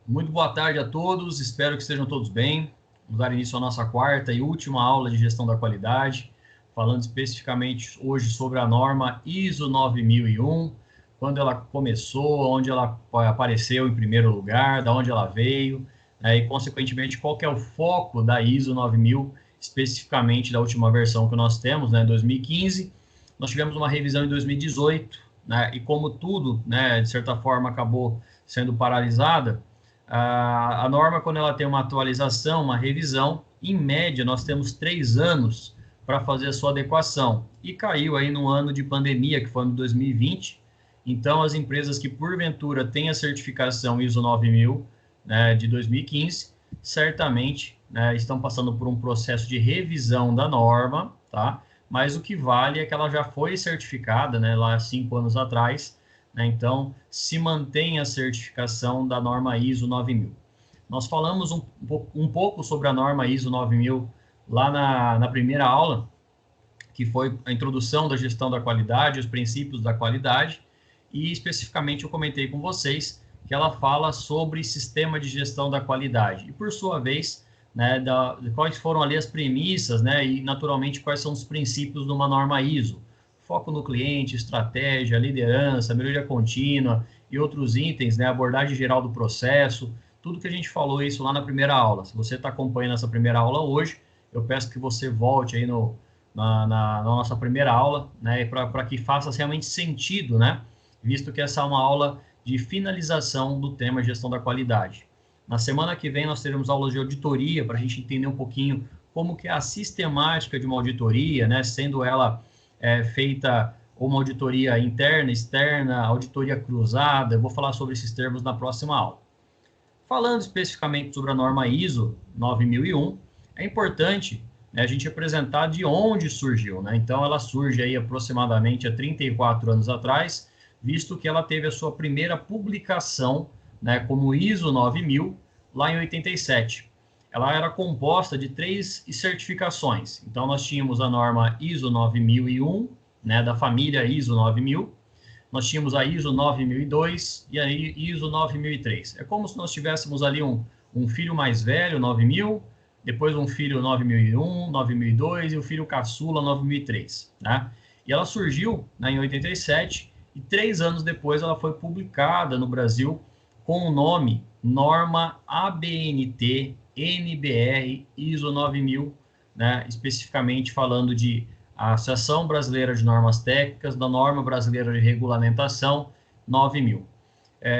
Muito boa tarde a todos, espero que estejam todos bem. Vamos dar início à nossa quarta e última aula de gestão da qualidade, falando especificamente hoje sobre a norma ISO 9001, quando ela começou, onde ela apareceu em primeiro lugar, da onde ela veio, e consequentemente qual que é o foco da ISO 9000, especificamente da última versão que nós temos, né, 2015. Nós tivemos uma revisão em 2018, né, e como tudo, né, de certa forma, acabou sendo paralisada, a norma, quando ela tem uma atualização, uma revisão, em média, nós temos 3 anos para fazer a sua adequação. E caiu aí no ano de pandemia, que foi no 2020. Então, as empresas que, porventura, têm a certificação ISO 9000, né, de 2015, certamente, né, estão passando por um processo de revisão da norma, tá? Mas o que vale é que ela já foi certificada, né, lá 5 anos atrás, né? Então, se mantém a certificação da norma ISO 9000. Nós falamos um pouco sobre a norma ISO 9000 lá na primeira aula, que foi a introdução da gestão da qualidade, os princípios da qualidade, e especificamente eu comentei com vocês que ela fala sobre sistema de gestão da qualidade. E, por sua vez, né, quais foram ali as premissas, né, e, naturalmente, quais são os princípios de uma norma ISO. Foco no cliente, estratégia, liderança, melhoria contínua e outros itens, né, abordagem geral do processo, tudo que a gente falou isso lá na primeira aula. Se você está acompanhando essa primeira aula hoje, eu peço que você volte aí na nossa primeira aula, né, para que faça realmente sentido, né, visto que essa é uma aula de finalização do tema gestão da qualidade. Na semana que vem nós teremos aulas de auditoria para a gente entender um pouquinho como que é a sistemática de uma auditoria, né, sendo ela feita uma auditoria interna, externa, auditoria cruzada. Eu vou falar sobre esses termos na próxima aula. Falando especificamente sobre a norma ISO 9001, é importante, né, a gente apresentar de onde surgiu, né? Então, ela surge aí aproximadamente há 34 anos atrás, visto que ela teve a sua primeira publicação, né, como ISO 9000, lá em 87. Ela era composta de 3 certificações. Então, nós tínhamos a norma ISO 9001, né, da família ISO 9000, nós tínhamos a ISO 9002 e a ISO 9003. É como se nós tivéssemos ali um filho mais velho, 9000, depois um filho 9001, 9002 e o filho caçula 9003, né? E ela surgiu, né, em 87 e 3 anos depois ela foi publicada no Brasil com o nome Norma ABNT NBR ISO 9000, né, especificamente falando de a Associação Brasileira de Normas Técnicas, da Norma Brasileira de Regulamentação 9000.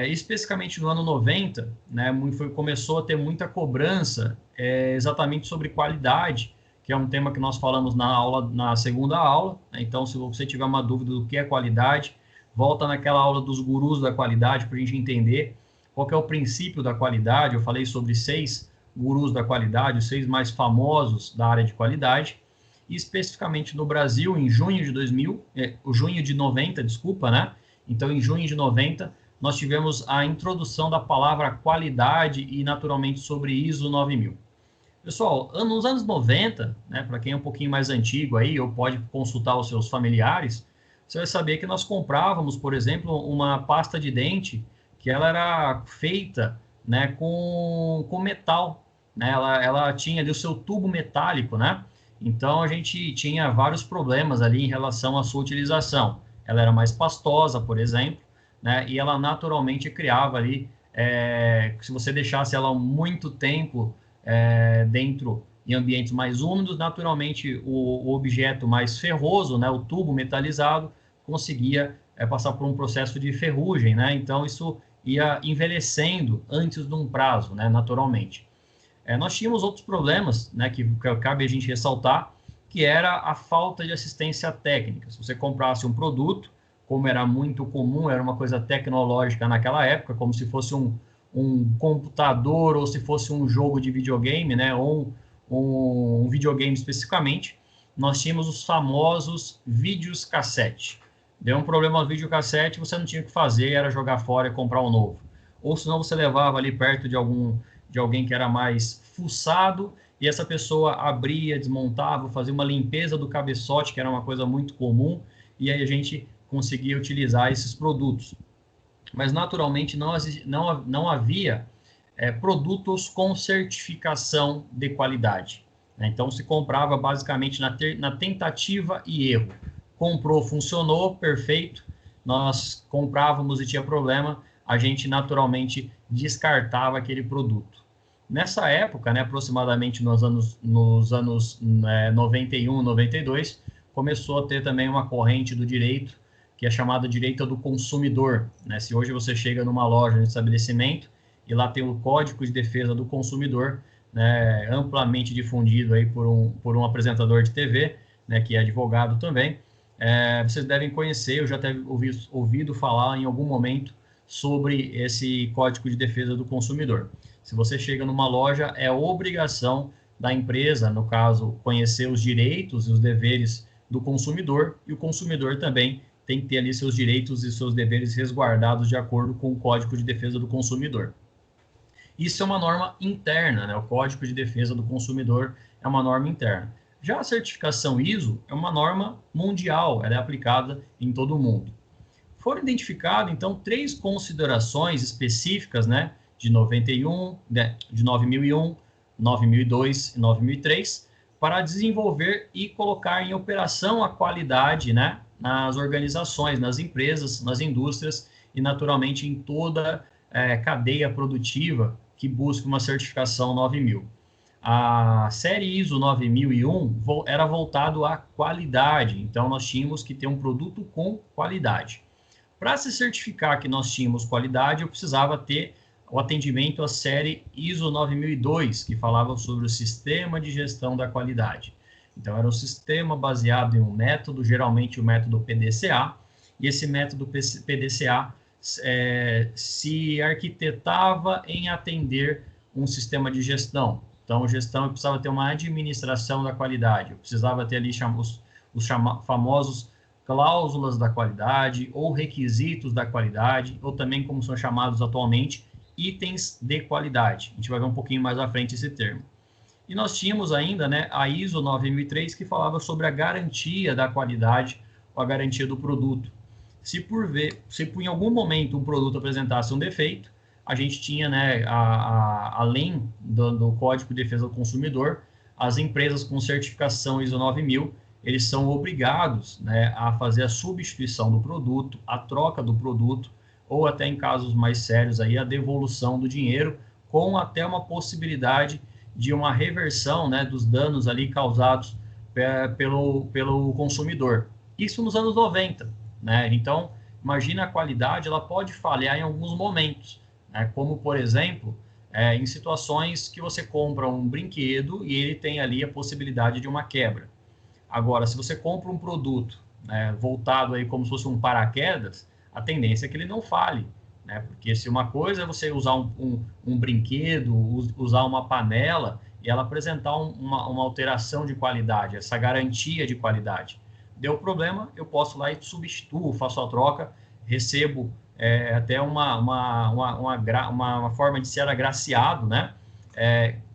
Especificamente no ano 90, né, começou a ter muita cobrança exatamente sobre qualidade, que é um tema que nós falamos na segunda aula, né? Então, se você tiver uma dúvida do que é qualidade, volta naquela aula dos gurus da qualidade para a gente entender qual que é o princípio da qualidade. Eu falei sobre 6 gurus da qualidade, os 6 mais famosos da área de qualidade. E especificamente no Brasil, em junho de 90, desculpa, né? Então, em junho de 90, nós tivemos a introdução da palavra qualidade e, naturalmente, sobre ISO 9000. Pessoal, nos anos 90, né, para quem é um pouquinho mais antigo aí, ou pode consultar os seus familiares, você vai saber que nós comprávamos, por exemplo, uma pasta de dente que ela era feita, né, com metal, né? Ela tinha ali o seu tubo metálico, né? Então, a gente tinha vários problemas ali em relação à sua utilização. Ela era mais pastosa, por exemplo, né? E ela naturalmente criava ali, se você deixasse ela muito tempo dentro em ambientes mais úmidos, naturalmente o objeto mais ferroso, né, o tubo metalizado, conseguia passar por um processo de ferrugem, né? Então, isso ia envelhecendo antes de um prazo, né, naturalmente. Nós tínhamos outros problemas, né, que cabe a gente ressaltar, que era a falta de assistência técnica. Se você comprasse um produto, como era muito comum, era uma coisa tecnológica naquela época, como se fosse um computador ou se fosse um jogo de videogame, né, ou um videogame especificamente, nós tínhamos os famosos vídeos cassete. Deu um problema no videocassete, você não tinha o que fazer, era jogar fora e comprar um novo. Ou senão você levava ali perto de alguém que era mais fuçado, e essa pessoa abria, desmontava, fazia uma limpeza do cabeçote, que era uma coisa muito comum, e aí a gente conseguia utilizar esses produtos. Mas, naturalmente, não havia produtos com certificação de qualidade. Então, se comprava basicamente na tentativa e erro. Comprou, funcionou, perfeito. Nós comprávamos e tinha problema, a gente naturalmente descartava aquele produto. Nessa época, né, aproximadamente nos anos 91, 92, começou a ter também uma corrente do direito, que é chamada direito do consumidor. Né? Se hoje você chega numa loja, num estabelecimento, e lá tem o Código de Defesa do Consumidor, né, amplamente difundido aí por um apresentador de TV, né, que é advogado também, vocês devem conhecer, eu já até ouvido falar em algum momento sobre esse Código de Defesa do Consumidor. Se você chega numa loja, é obrigação da empresa, no caso, conhecer os direitos e os deveres do consumidor, e o consumidor também tem que ter ali seus direitos e seus deveres resguardados de acordo com o Código de Defesa do Consumidor. Isso é uma norma interna, né? O Código de Defesa do Consumidor é uma norma interna. Já a certificação ISO é uma norma mundial, ela é aplicada em todo o mundo. Foram identificadas, então, 3 considerações específicas, né, de 91, de 9001, 9002 e 9003, para desenvolver e colocar em operação a qualidade, né, nas organizações, nas empresas, nas indústrias e, naturalmente, em toda cadeia produtiva que busca uma certificação 9000. A série ISO 9001 era voltado à qualidade, então nós tínhamos que ter um produto com qualidade. Para se certificar que nós tínhamos qualidade, eu precisava ter o atendimento à série ISO 9002, que falava sobre o sistema de gestão da qualidade. Então, era um sistema baseado em um método, geralmente o método PDCA, e esse método PDCA se arquitetava em atender um sistema de gestão. Então, gestão, eu precisava ter uma administração da qualidade, eu precisava ter ali os famosos cláusulas da qualidade, ou requisitos da qualidade, ou também, como são chamados atualmente, itens de qualidade. A gente vai ver um pouquinho mais à frente esse termo. E nós tínhamos ainda, né, a ISO 9003, que falava sobre a garantia da qualidade, ou a garantia do produto. Se por em algum momento um produto apresentasse um defeito, a gente tinha, né, além do Código de Defesa do Consumidor, as empresas com certificação ISO 9000, eles são obrigados, né, a fazer a substituição do produto, a troca do produto, ou até em casos mais sérios, aí, a devolução do dinheiro, com até uma possibilidade de uma reversão, né, dos danos ali causados pelo consumidor. Isso nos anos 90. Né? Então, imagina a qualidade, ela pode falhar em alguns momentos, né? Como, por exemplo, em situações que você compra um brinquedo e ele tem ali a possibilidade de uma quebra. Agora, se você compra um produto, né, voltado aí como se fosse um paraquedas, a tendência é que ele não falhe, né? Porque se uma coisa é você usar um brinquedo, usar uma panela e ela apresentar uma alteração de qualidade, essa garantia de qualidade. Deu problema, eu posso lá e substituo, faço a troca, recebo até uma forma de ser agraciado, né?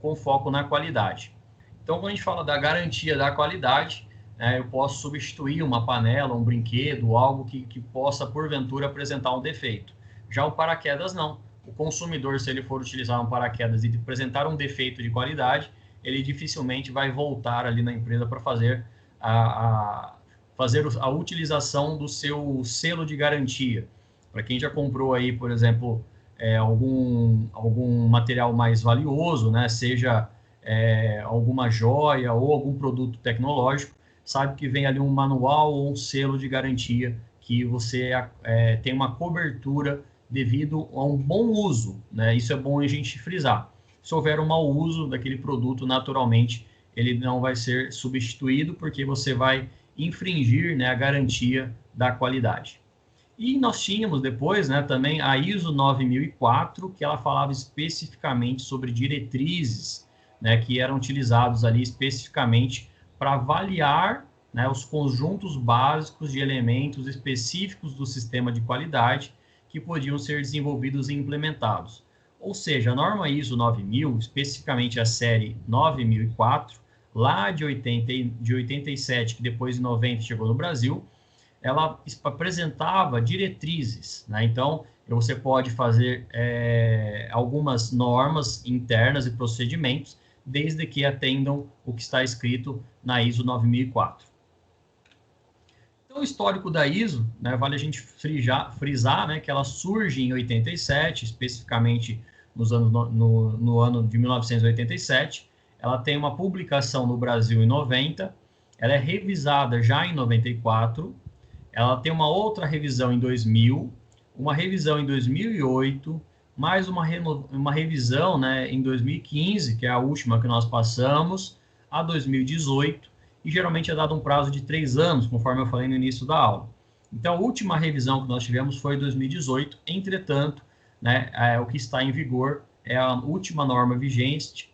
Com foco na qualidade. Então, quando a gente fala da garantia da qualidade, eu posso substituir uma panela, um brinquedo, algo que possa, porventura, apresentar um defeito. Já o paraquedas, não. O consumidor, se ele for utilizar um paraquedas e apresentar um defeito de qualidade, ele dificilmente vai voltar ali na empresa para fazer a utilização do seu selo de garantia. Para quem já comprou aí, por exemplo, algum material mais valioso, né, seja alguma joia ou algum produto tecnológico, sabe que vem ali um manual ou um selo de garantia que você tem uma cobertura devido a um bom uso, né? Isso é bom a gente frisar. Se houver um mau uso daquele produto, naturalmente, ele não vai ser substituído, porque você vai infringir, né, a garantia da qualidade. E nós tínhamos depois, né, também a ISO 9004, que ela falava especificamente sobre diretrizes, né, que eram utilizados ali especificamente para avaliar, né, os conjuntos básicos de elementos específicos do sistema de qualidade que podiam ser desenvolvidos e implementados. Ou seja, a norma ISO 9000, especificamente a série 9004, lá de 87, que depois em 90 chegou no Brasil, ela apresentava diretrizes, né? Então, você pode fazer algumas normas internas e procedimentos, desde que atendam o que está escrito na ISO 9004. Então, o histórico da ISO, né, vale a gente frisar, né, que ela surge em 87, especificamente no ano de 1987. Ela tem uma publicação no Brasil em 90, ela é revisada já em 94, ela tem uma outra revisão em 2000, uma revisão em 2008, mais uma revisão, né, em 2015, que é a última que nós passamos, a 2018, e geralmente é dado um prazo de 3 anos, conforme eu falei no início da aula. Então, a última revisão que nós tivemos foi em 2018, entretanto, né, o que está em vigor é a última norma vigente,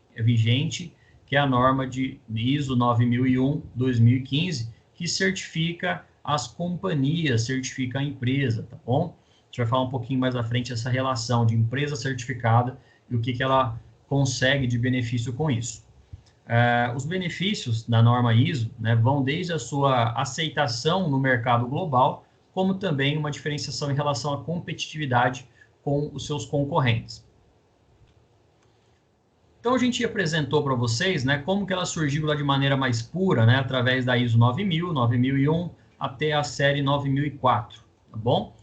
que é a norma de ISO 9001-2015, que certifica as companhias, certifica a empresa, tá bom? A gente vai falar um pouquinho mais à frente essa relação de empresa certificada e o que ela consegue de benefício com isso. Os benefícios da norma ISO, né, vão desde a sua aceitação no mercado global, como também uma diferenciação em relação à competitividade com os seus concorrentes. Então, a gente apresentou para vocês, né, como que ela surgiu lá de maneira mais pura, né, através da ISO 9000, 9001, até a série 9004, tá bom?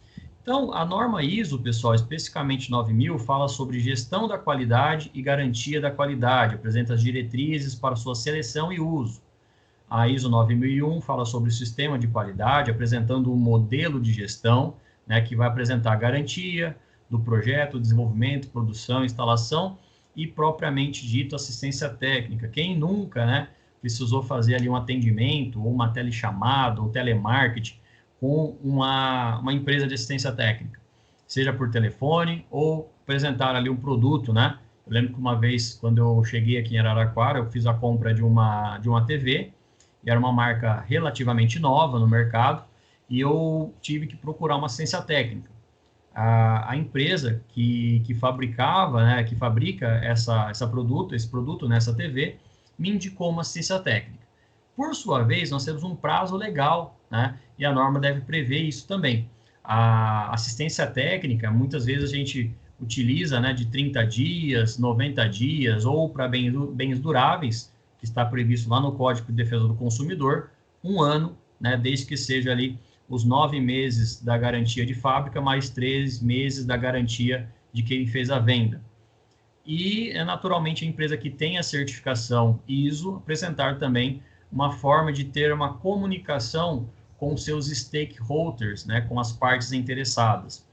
Então, a norma ISO, pessoal, especificamente 9000, fala sobre gestão da qualidade e garantia da qualidade, apresenta as diretrizes para sua seleção e uso. A ISO 9001 fala sobre o sistema de qualidade, apresentando um modelo de gestão, né, que vai apresentar a garantia do projeto, desenvolvimento, produção, instalação e, propriamente dito, assistência técnica. Quem nunca, né, precisou fazer ali um atendimento, ou uma telechamada, ou telemarketing, com uma empresa de assistência técnica, seja por telefone ou apresentar ali um produto, né? Eu lembro que uma vez, quando eu cheguei aqui em Araraquara, eu fiz a compra de uma TV, e era uma marca relativamente nova no mercado, e eu tive que procurar uma assistência técnica. A empresa que fabricava, né, que fabrica esse produto nessa TV, me indicou uma assistência técnica. Por sua vez, nós temos um prazo legal, né? E a norma deve prever isso também. A assistência técnica, muitas vezes a gente utiliza, né, de 30 dias, 90 dias, ou para bens duráveis, que está previsto lá no Código de Defesa do Consumidor, 1 ano, né, desde que seja ali os 9 meses da garantia de fábrica, mais 3 meses da garantia de quem fez a venda. E, naturalmente, a empresa que tem a certificação ISO apresentar também uma forma de ter uma comunicação com seus stakeholders, né, com as partes interessadas.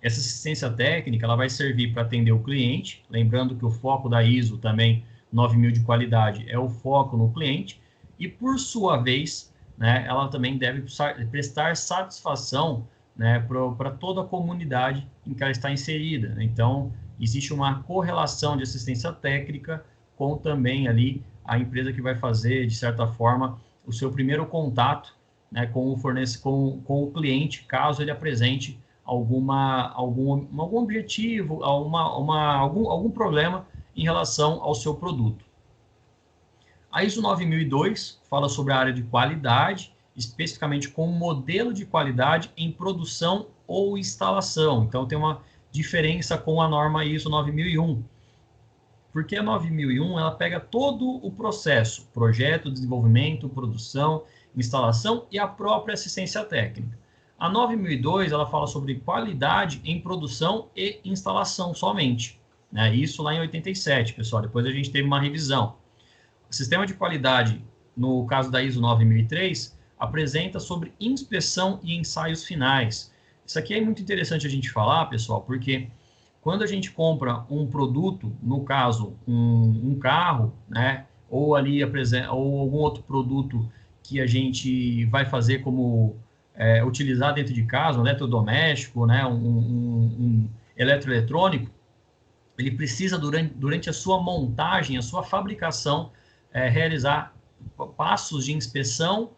Essa assistência técnica ela vai servir para atender o cliente, lembrando que o foco da ISO também 9000 de qualidade é o foco no cliente, e por sua vez, né, ela também deve prestar satisfação, né, para toda a comunidade em que ela está inserida. Então, existe uma correlação de assistência técnica com também ali a empresa que vai fazer, de certa forma, o seu primeiro contato, né, com o cliente, caso ele apresente algum objetivo, algum problema em relação ao seu produto. A ISO 9002 fala sobre a área de qualidade, especificamente com o modelo de qualidade em produção ou instalação. Então, tem uma diferença com a norma ISO 9001. Porque a 9001, ela pega todo o processo, projeto, desenvolvimento, produção, instalação e a própria assistência técnica. A 9002, ela fala sobre qualidade em produção e instalação somente, né? Isso lá em 87, pessoal. Depois a gente teve uma revisão. O sistema de qualidade, no caso da ISO 9003, apresenta sobre inspeção e ensaios finais. Isso aqui é muito interessante a gente falar, pessoal, porque quando a gente compra um produto, no caso, um carro, né, ou algum outro produto que a gente vai fazer como utilizar dentro de casa, um eletrodoméstico, né, um eletroeletrônico, ele precisa, durante a sua montagem, a sua fabricação, realizar passos de inspeção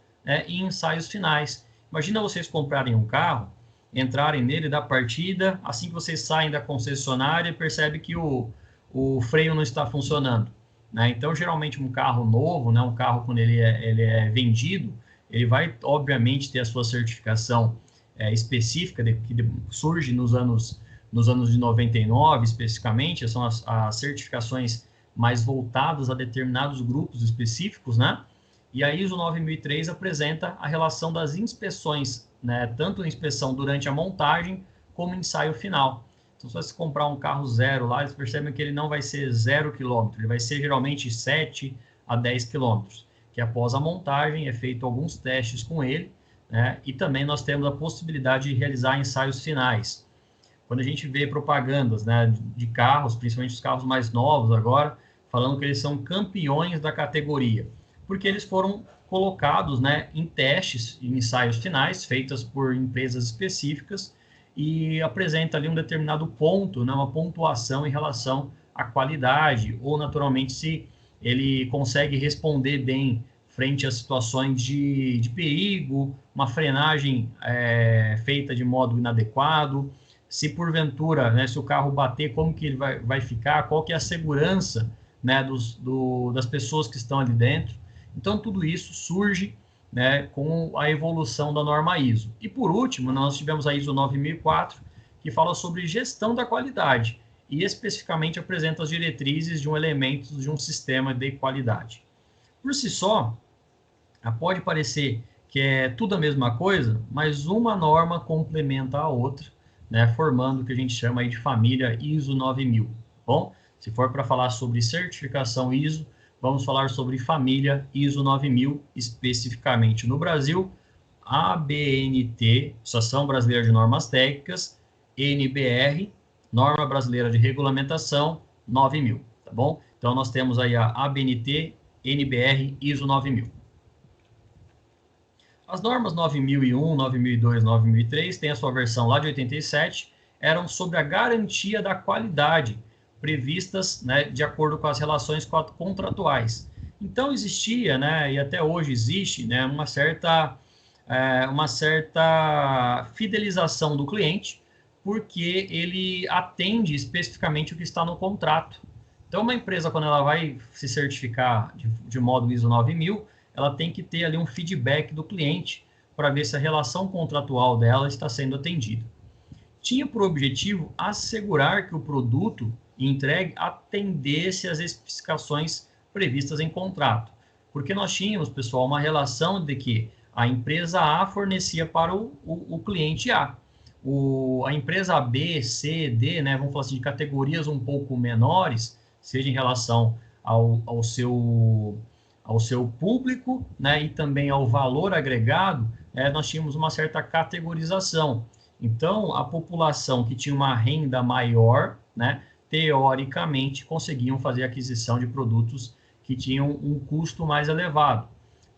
e ensaios finais. Imagina vocês comprarem um carro, entrarem nele da partida, assim que vocês saem da concessionária, percebe que o freio não está funcionando, né? Então, geralmente, um carro novo, né, um carro quando ele é vendido, ele vai, obviamente, ter a sua certificação específica, que surge nos anos nos anos de 99, especificamente, são as certificações mais voltadas a determinados grupos específicos, né? E a ISO 9003 apresenta a relação das inspeções, né? Tanto a inspeção durante a montagem, como ensaio final. Então, se você comprar um carro zero lá, eles percebem que ele não vai ser 0 km, ele vai ser geralmente 7 a 10 km, que após a montagem é feito alguns testes com ele, né? E também nós temos a possibilidade de realizar ensaios finais. Quando a gente vê propagandas, né, de carros, principalmente os carros mais novos agora, falando que eles são campeões da categoria, porque eles foram colocados, né, em testes e ensaios finais, feitas por empresas específicas, e apresenta ali um determinado ponto, né, uma pontuação em relação à qualidade, ou naturalmente se ele consegue responder bem frente a situações de perigo, uma frenagem feita de modo inadequado, se porventura, né, se o carro bater, como que ele vai ficar, qual que é a segurança, né, das pessoas que estão ali dentro. Então, tudo isso surge, né, com a evolução da norma ISO. E, por último, nós tivemos a ISO 9004, que fala sobre gestão da qualidade, e especificamente apresenta as diretrizes de um elemento de um sistema de qualidade. Por si só, pode parecer que é tudo a mesma coisa, mas uma norma complementa a outra, né, formando o que a gente chama aí de família ISO 9000. Bom, se for para falar sobre certificação ISO, vamos falar sobre família ISO 9000, especificamente no Brasil, ABNT, Associação Brasileira de Normas Técnicas, NBR, Norma Brasileira de Regulamentação 9000, tá bom? Então, nós temos aí a ABNT, NBR, ISO 9000. As normas 9001, 9002, 9003, tem a sua versão lá de 87, eram sobre a garantia da qualidade, previstas, né, de acordo com as relações contratuais. Então, existia, né, e até hoje existe, né, uma certa fidelização do cliente, porque ele atende especificamente o que está no contrato. Então, uma empresa, quando ela vai se certificar de modo ISO 9000, ela tem que ter ali um feedback do cliente para ver se a relação contratual dela está sendo atendida. Tinha por objetivo assegurar que o produto entregue atendesse às especificações previstas em contrato. Porque nós tínhamos, pessoal, uma relação de que a empresa A fornecia para o cliente A. A empresa B, C, D, né, vamos falar assim, de categorias um pouco menores, seja em relação ao seu público, né, e também ao valor agregado, nós tínhamos uma certa categorização. Então, a população que tinha uma renda maior, né, teoricamente, conseguiam fazer aquisição de produtos que tinham um custo mais elevado.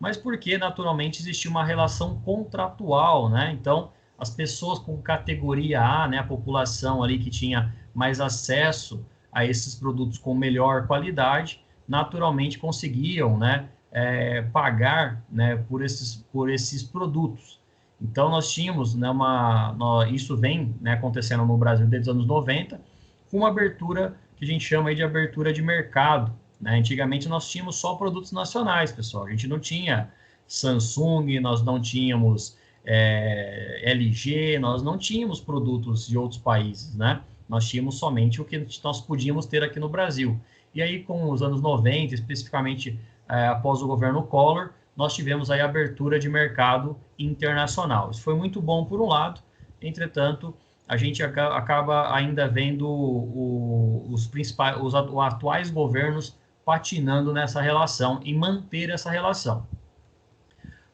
Mas porque, naturalmente, existia uma relação contratual, né? Então, as pessoas com categoria A, né, a população ali que tinha mais acesso a esses produtos com melhor qualidade, naturalmente conseguiam, né, pagar, né, por esses produtos. Então, nós tínhamos, né, isso vem, né, acontecendo no Brasil desde os anos 90, com uma abertura que a gente chama aí de abertura de mercado, né? Antigamente, nós tínhamos só produtos nacionais, pessoal. A gente não tinha Samsung, nós não tínhamos LG, nós não tínhamos produtos de outros países, né? Nós tínhamos somente o que nós podíamos ter aqui no Brasil. E aí, com os anos 90, especificamente após o governo Collor, nós tivemos aí a abertura de mercado internacional. Isso foi muito bom por um lado, entretanto, a gente acaba ainda vendo os atuais governos patinando nessa relação e manter essa relação.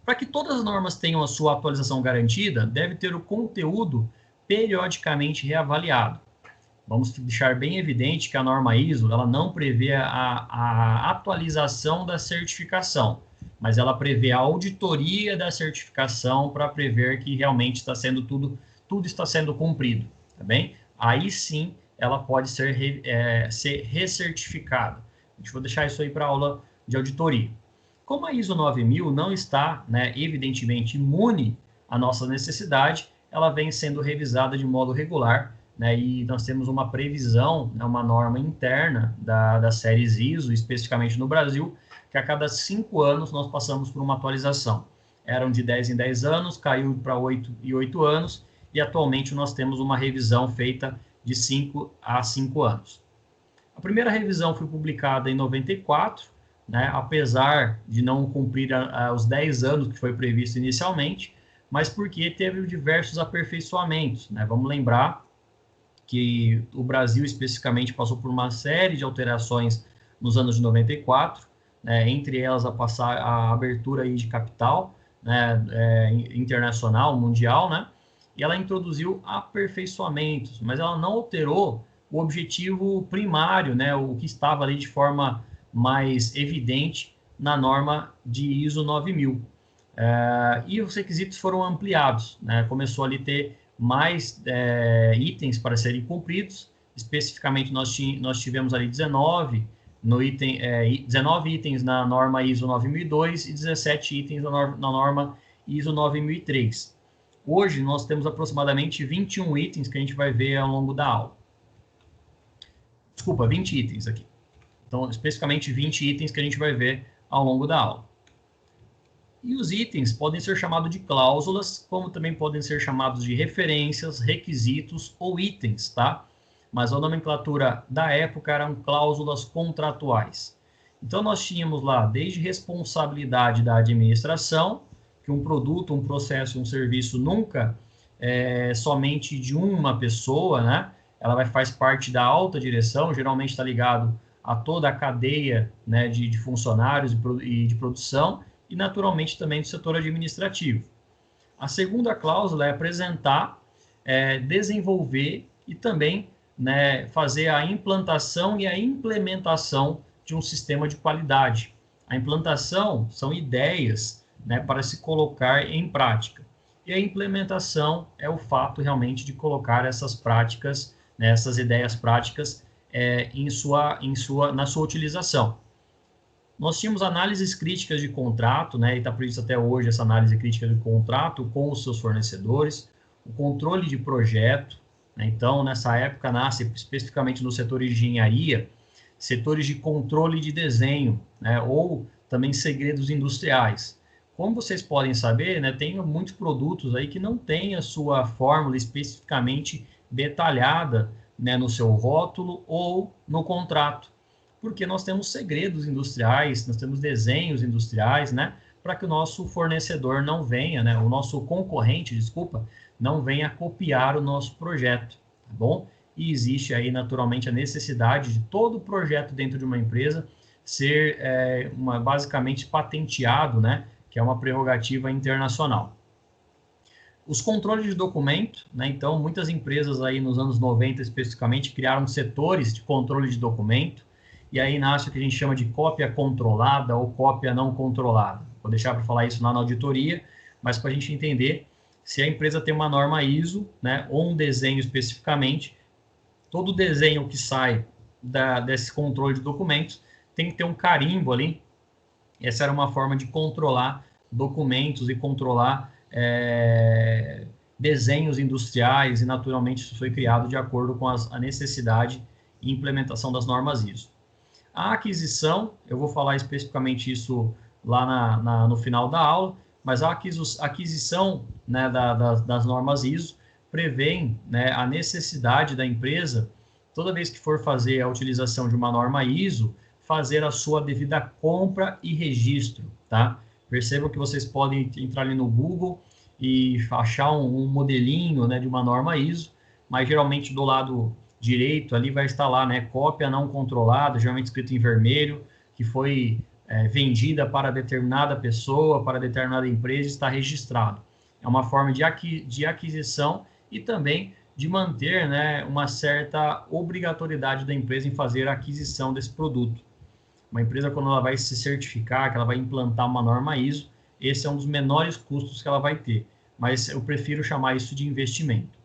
Para que todas as normas tenham a sua atualização garantida, deve ter o conteúdo periodicamente reavaliado. Vamos deixar bem evidente que a norma ISO ela não prevê a atualização da certificação, mas ela prevê a auditoria da certificação para prever que realmente está sendo tudo está sendo cumprido, tá bem? Aí sim, ela pode ser recertificada. Vou deixar isso aí para a aula de auditoria. Como a ISO 9000 não está, né, evidentemente, imune à nossa necessidade, ela vem sendo revisada de modo regular, né, e nós temos uma previsão, né, uma norma interna das séries ISO, especificamente no Brasil, que a cada 5 anos nós passamos por uma atualização. Eram de 10 em 10 anos, caiu para 8 em 8 anos, e atualmente nós temos uma revisão feita de 5 a 5 anos. A primeira revisão foi publicada em 94, né, apesar de não cumprir os 10 anos que foi previsto inicialmente, mas porque teve diversos aperfeiçoamentos, né? Vamos lembrar que o Brasil especificamente passou por uma série de alterações nos anos de 94, né, entre elas a abertura aí de capital, né, internacional, mundial, né, e ela introduziu aperfeiçoamentos, mas ela não alterou o objetivo primário, né, o que estava ali de forma mais evidente na norma de ISO 9000. E os requisitos foram ampliados, né, começou ali a ter mais itens para serem cumpridos, especificamente nós tivemos ali 19 itens na norma ISO 9002 e 17 itens na norma ISO 9003. Hoje nós temos aproximadamente 21 itens que a gente vai ver ao longo da aula. Desculpa, 20 itens aqui. Então, especificamente 20 itens que a gente vai ver ao longo da aula. E os itens podem ser chamados de cláusulas, como também podem ser chamados de referências, requisitos ou itens, tá? Mas a nomenclatura da época eram cláusulas contratuais. Então, nós tínhamos lá desde responsabilidade da administração, que um produto, um processo, um serviço nunca é somente de uma pessoa, né? Ela faz parte da alta direção, geralmente está ligado a toda a cadeia, né, de funcionários e de produção, e naturalmente também do setor administrativo. A segunda cláusula é apresentar, desenvolver e também, né, fazer a implantação e a implementação de um sistema de qualidade. A implantação são ideias, né, para se colocar em prática. E a implementação é o fato realmente de colocar essas práticas, né, essas ideias práticas na sua utilização. Nós tínhamos análises críticas de contrato, né, e está previsto até hoje essa análise crítica de contrato com os seus fornecedores, o controle de projeto, né, então nessa época nasce especificamente no setor de engenharia, setores de controle de desenho, né, ou também segredos industriais. Como vocês podem saber, né, tem muitos produtos aí que não têm a sua fórmula especificamente detalhada, né, no seu rótulo ou no contrato, porque nós temos segredos industriais, nós temos desenhos industriais, né, para que o nosso fornecedor não venha, né, o nosso concorrente, desculpa, não venha copiar o nosso projeto, tá bom? E existe aí, naturalmente, a necessidade de todo projeto dentro de uma empresa ser basicamente patenteado, né, que é uma prerrogativa internacional. Os controles de documento, né, então, muitas empresas aí nos anos 90, especificamente, criaram setores de controle de documento, e aí nasce o que a gente chama de cópia controlada ou cópia não controlada. Vou deixar para falar isso lá na auditoria, mas para a gente entender, se a empresa tem uma norma ISO, né, ou um desenho especificamente, todo desenho que sai desse controle de documentos tem que ter um carimbo ali. Essa era uma forma de controlar documentos e controlar desenhos industriais, e naturalmente isso foi criado de acordo com a necessidade e implementação das normas ISO. A aquisição, eu vou falar especificamente isso lá no final da aula, mas a aquisição, né, das normas ISO prevê, né, a necessidade da empresa, toda vez que for fazer a utilização de uma norma ISO, fazer a sua devida compra e registro, tá? Percebam que vocês podem entrar ali no Google e achar um modelinho, né, de uma norma ISO, mas geralmente do lado direito ali vai estar lá, né, cópia não controlada, geralmente escrito em vermelho, que foi vendida para determinada pessoa, para determinada empresa, está registrado. É uma forma de aquisição e também de manter, né, uma certa obrigatoriedade da empresa em fazer a aquisição desse produto. Uma empresa, quando ela vai se certificar, que ela vai implantar uma norma ISO, esse é um dos menores custos que ela vai ter, mas eu prefiro chamar isso de investimento.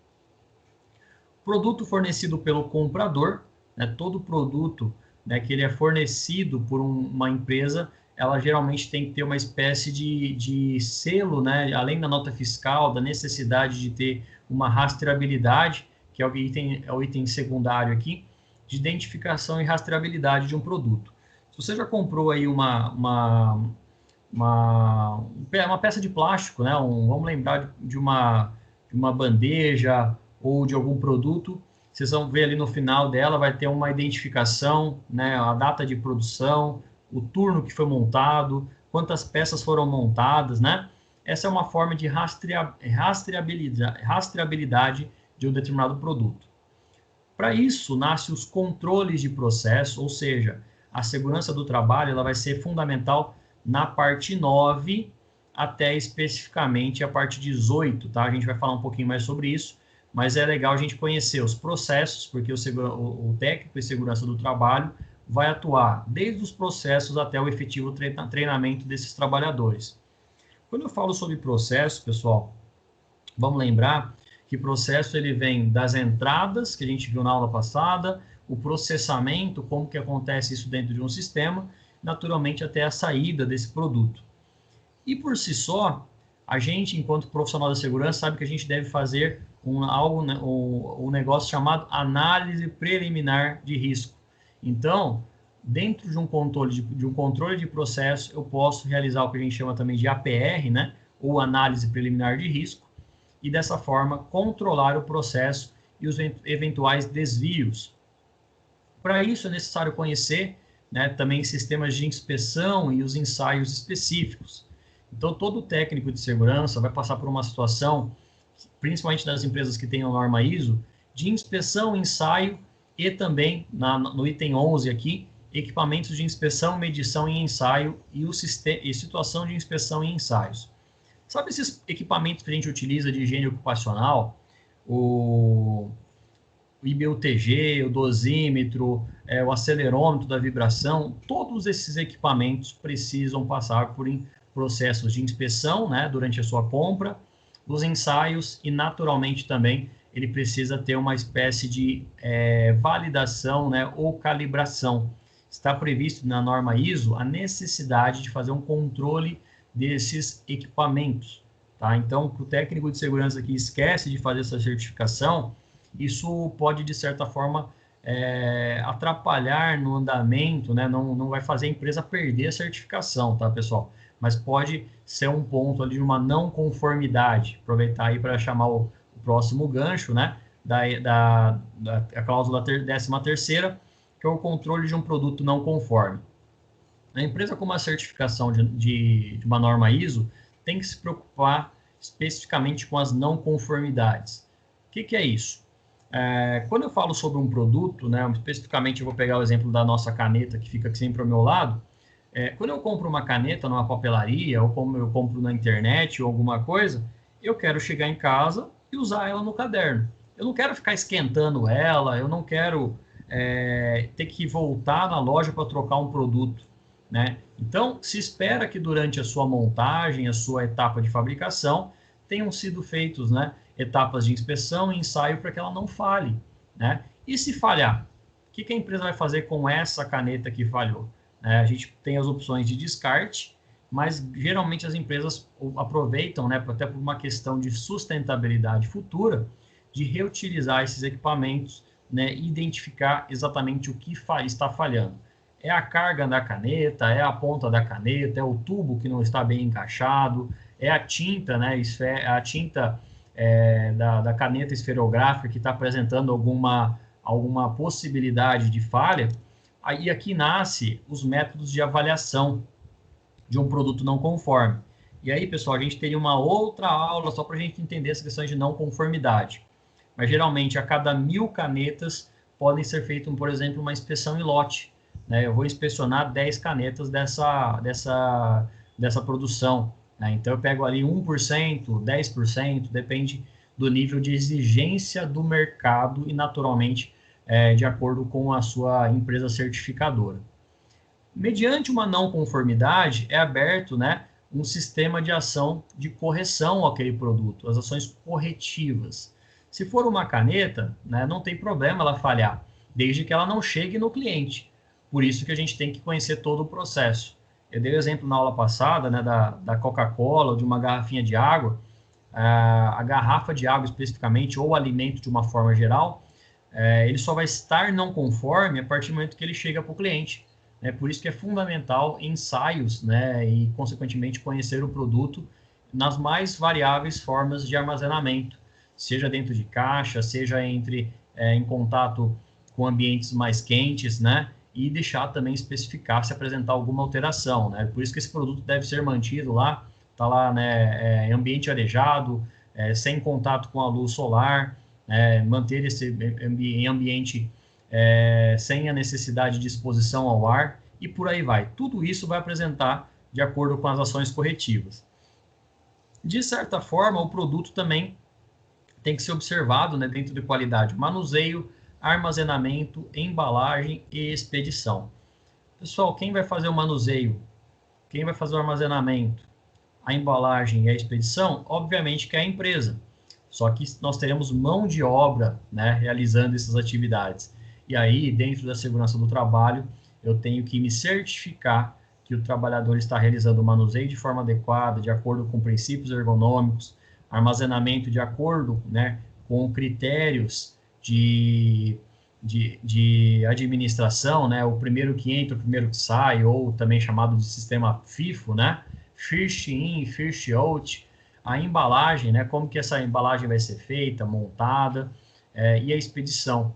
Produto fornecido pelo comprador, né, todo produto, né, que ele é fornecido por uma empresa, ela geralmente tem que ter uma espécie de selo, né, além da nota fiscal, da necessidade de ter uma rastreabilidade, que é o item secundário aqui, de identificação e rastreabilidade de um produto. Se você já comprou aí uma peça de plástico, né, vamos lembrar de uma bandeja ou de algum produto, Vocês vão ver ali no final dela, vai ter uma identificação, né, a data de produção, o turno que foi montado, quantas peças foram montadas, né? Essa é uma forma de rastreabilidade de um determinado produto. Para isso, nascem os controles de processo, ou seja, a segurança do trabalho ela vai ser fundamental na parte 9 até especificamente a parte 18, tá? A gente vai falar um pouquinho mais sobre isso, mas é legal a gente conhecer os processos, porque o técnico de segurança do trabalho vai atuar desde os processos até o efetivo treinamento desses trabalhadores. Quando eu falo sobre processo, pessoal, vamos lembrar que processo ele vem das entradas, que a gente viu na aula passada, o processamento, como que acontece isso dentro de um sistema, naturalmente até a saída desse produto. E por si só, a gente, enquanto profissional da segurança, sabe que a gente deve fazer um negócio chamado análise preliminar de risco. Então, dentro de um controle de processo, eu posso realizar o que a gente chama também de APR, né? Ou análise preliminar de risco, e dessa forma controlar o processo e os eventuais desvios. Para isso é necessário conhecer, né, também sistemas de inspeção e os ensaios específicos. Então, todo técnico de segurança vai passar por uma situação, principalmente nas empresas que tenham norma ISO, de inspeção, ensaio e também, no item 11 aqui, equipamentos de inspeção, medição e ensaio e situação de inspeção e ensaios. Sabe esses equipamentos que a gente utiliza de higiene ocupacional? O IBUTG, o dosímetro, o acelerômetro da vibração, todos esses equipamentos precisam passar por processos de inspeção, né, durante a sua compra, os ensaios e, naturalmente, também ele precisa ter uma espécie de validação, né, ou calibração. Está previsto na norma ISO a necessidade de fazer um controle desses equipamentos, tá? Então, o técnico de segurança que esquece de fazer essa certificação, isso pode, de certa forma, atrapalhar no andamento, né? Não vai fazer a empresa perder a certificação, tá, pessoal? Mas pode ser um ponto ali de uma não conformidade. Aproveitar aí para chamar o próximo gancho, né? Da cláusula 13ª, que é o controle de um produto não conforme. A empresa com uma certificação de uma norma ISO tem que se preocupar especificamente com as não conformidades. O que é isso? Quando eu falo sobre um produto, né, especificamente eu vou pegar o exemplo da nossa caneta, que fica aqui sempre ao meu lado. Quando eu compro uma caneta numa papelaria, ou como eu compro na internet ou alguma coisa, eu quero chegar em casa e usar ela no caderno. Eu não quero ficar esquentando ela, eu não quero ter que voltar na loja para trocar um produto, né? Então, se espera que durante a sua montagem, a sua etapa de fabricação, tenham sido feitos, né, etapas de inspeção e ensaio para que ela não falhe, né? E se falhar, o que a empresa vai fazer com essa caneta que falhou? A gente tem as opções de descarte, mas geralmente as empresas aproveitam, né, até por uma questão de sustentabilidade futura, de reutilizar esses equipamentos, né, e identificar exatamente o que está falhando. É a carga da caneta, é a ponta da caneta, é o tubo que não está bem encaixado, é a tinta, né, a tinta da caneta esferográfica que está apresentando alguma possibilidade de falha. Aí aqui nasce os métodos de avaliação de um produto não conforme. E aí, pessoal, a gente teria uma outra aula só para a gente entender essa questão de não conformidade. Mas geralmente a cada 1000 canetas podem ser feitas, por exemplo, uma inspeção em lote, né? Eu vou inspecionar 10 canetas dessa produção, né? Então eu pego ali 1%, 10%, depende do nível de exigência do mercado e, naturalmente, de acordo com a sua empresa certificadora. Mediante uma não conformidade, é aberto, né, um sistema de ação de correção àquele produto, as ações corretivas. Se for uma caneta, né, não tem problema ela falhar, desde que ela não chegue no cliente. Por isso que a gente tem que conhecer todo o processo. Eu dei o exemplo na aula passada, né, da Coca-Cola, de uma garrafinha de água. A garrafa de água especificamente, ou alimento de uma forma geral, ele só vai estar não conforme a partir do momento que ele chega para o cliente. Por isso que é fundamental ensaios, né, e, consequentemente, conhecer o produto nas mais variáveis formas de armazenamento, seja dentro de caixa, seja entre em contato com ambientes mais quentes, né? E deixar também especificar se apresentar alguma alteração, né? Por isso que esse produto deve ser mantido lá, tá lá, né, em ambiente arejado, sem contato com a luz solar, manter esse em ambiente sem a necessidade de exposição ao ar, e por aí vai. Tudo isso vai apresentar de acordo com as ações corretivas. De certa forma, o produto também tem que ser observado, né, dentro de qualidade, manuseio, armazenamento, embalagem e expedição. Pessoal, quem vai fazer o manuseio, quem vai fazer o armazenamento, a embalagem e a expedição, obviamente que é a empresa. Só que nós teremos mão de obra, né, realizando essas atividades. E aí, dentro da segurança do trabalho, eu tenho que me certificar que o trabalhador está realizando o manuseio de forma adequada, de acordo com princípios ergonômicos, armazenamento de acordo, né, com critérios de administração, né, o primeiro que entra, o primeiro que sai, ou também chamado de sistema FIFO, né, First In, First Out, a embalagem, né, como que essa embalagem vai ser feita, montada, e a expedição.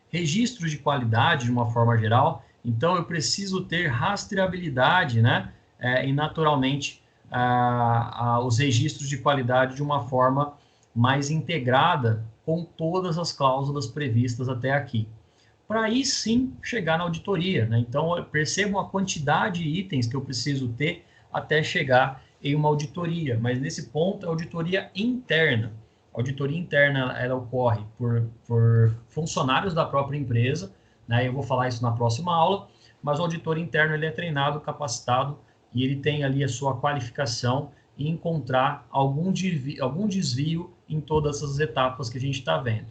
Registros de qualidade, de uma forma geral, então eu preciso ter rastreabilidade, né, e naturalmente os registros de qualidade de uma forma mais integrada com todas as cláusulas previstas até aqui. Para aí sim chegar na auditoria, né? Então eu percebo a quantidade de itens que eu preciso ter até chegar em uma auditoria, mas nesse ponto a auditoria interna. A auditoria interna ela ocorre por funcionários da própria empresa, né? Eu vou falar isso na próxima aula, mas o auditor interno ele é treinado, capacitado e ele tem ali a sua qualificação em encontrar algum desvio em todas essas etapas que a gente está vendo.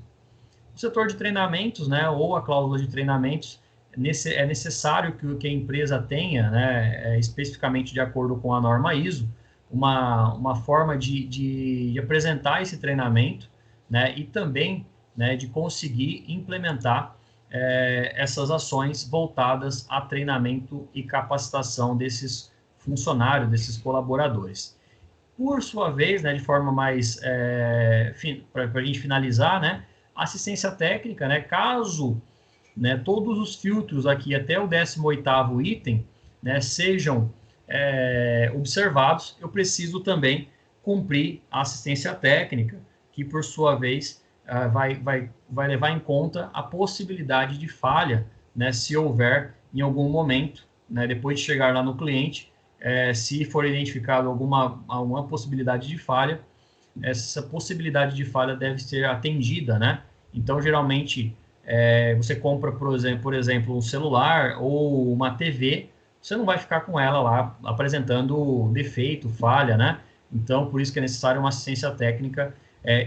O setor de treinamentos, né, ou a cláusula de treinamentos, é necessário que a empresa tenha, né, especificamente de acordo com a norma ISO, uma forma de apresentar esse treinamento, né, e também, né, de conseguir implementar essas ações voltadas a treinamento e capacitação desses funcionários, desses colaboradores. Por sua vez, né, de forma mais, para a gente finalizar, né, assistência técnica, né, caso, né, todos os filtros aqui até o 18º item, né, sejam observados, eu preciso também cumprir a assistência técnica, que por sua vez vai levar em conta a possibilidade de falha, né, se houver em algum momento, né, depois de chegar lá no cliente, se for identificado alguma possibilidade de falha, essa possibilidade de falha deve ser atendida, né? Então, geralmente, você compra, por exemplo, um celular ou uma TV, você não vai ficar com ela lá apresentando defeito, falha, né? Então, por isso que é necessário uma assistência técnica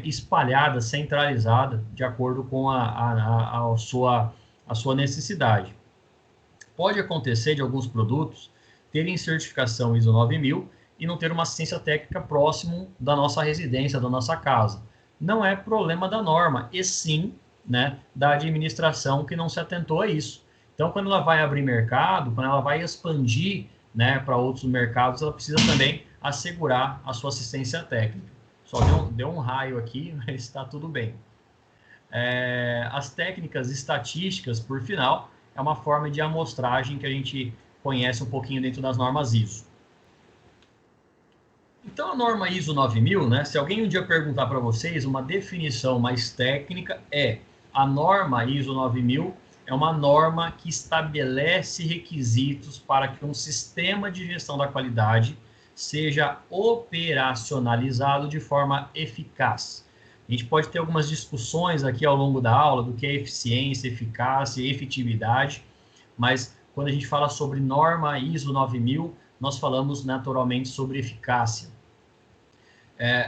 espalhada, centralizada, de acordo com a sua necessidade. Pode acontecer de alguns produtos terem certificação ISO 9000 e não ter uma assistência técnica próximo da nossa residência, da nossa casa. Não é problema da norma, e sim, né, da administração que não se atentou a isso. Então, quando ela vai abrir mercado, quando ela vai expandir, né, para outros mercados, ela precisa também assegurar a sua assistência técnica. Só deu um raio aqui, mas está tudo bem. As técnicas estatísticas, por final, é uma forma de amostragem que a gente conhece um pouquinho dentro das normas ISO. Então, a norma ISO 9000, né, se alguém um dia perguntar para vocês, uma definição mais técnica a norma ISO 9000 é uma norma que estabelece requisitos para que um sistema de gestão da qualidade seja operacionalizado de forma eficaz. A gente pode ter algumas discussões aqui ao longo da aula do que é eficiência, eficácia e efetividade, mas quando a gente fala sobre norma ISO 9000, nós falamos naturalmente sobre eficácia.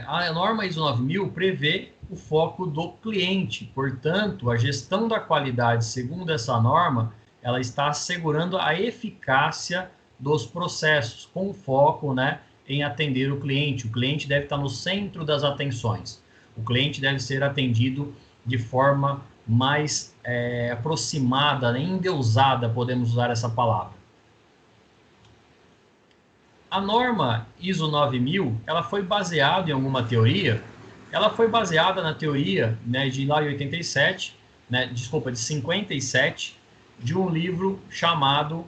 A norma ISO 9000 prevê o foco do cliente, portanto, a gestão da qualidade, segundo essa norma, ela está assegurando a eficácia dos processos, com foco, né, em atender o cliente. O cliente deve estar no centro das atenções. O cliente deve ser atendido de forma mais aproximada, né, endeusada, podemos usar essa palavra. A norma ISO 9000, ela foi baseada em alguma teoria? ela foi baseada na teoria, né, de lá em 87, né, desculpa, de 57, de um livro chamado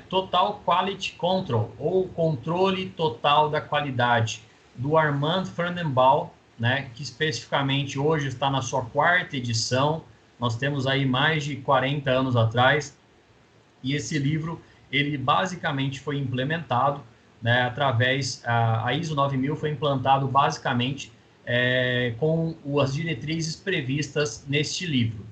Total Quality Control, ou Controle Total da Qualidade, do Armand Freudenbaum, né, que especificamente hoje está na sua 4ª edição. Nós temos aí mais de 40 anos atrás, e esse livro, ele basicamente foi implementado, né, através, a ISO 9000 foi implantado basicamente com as diretrizes previstas neste livro.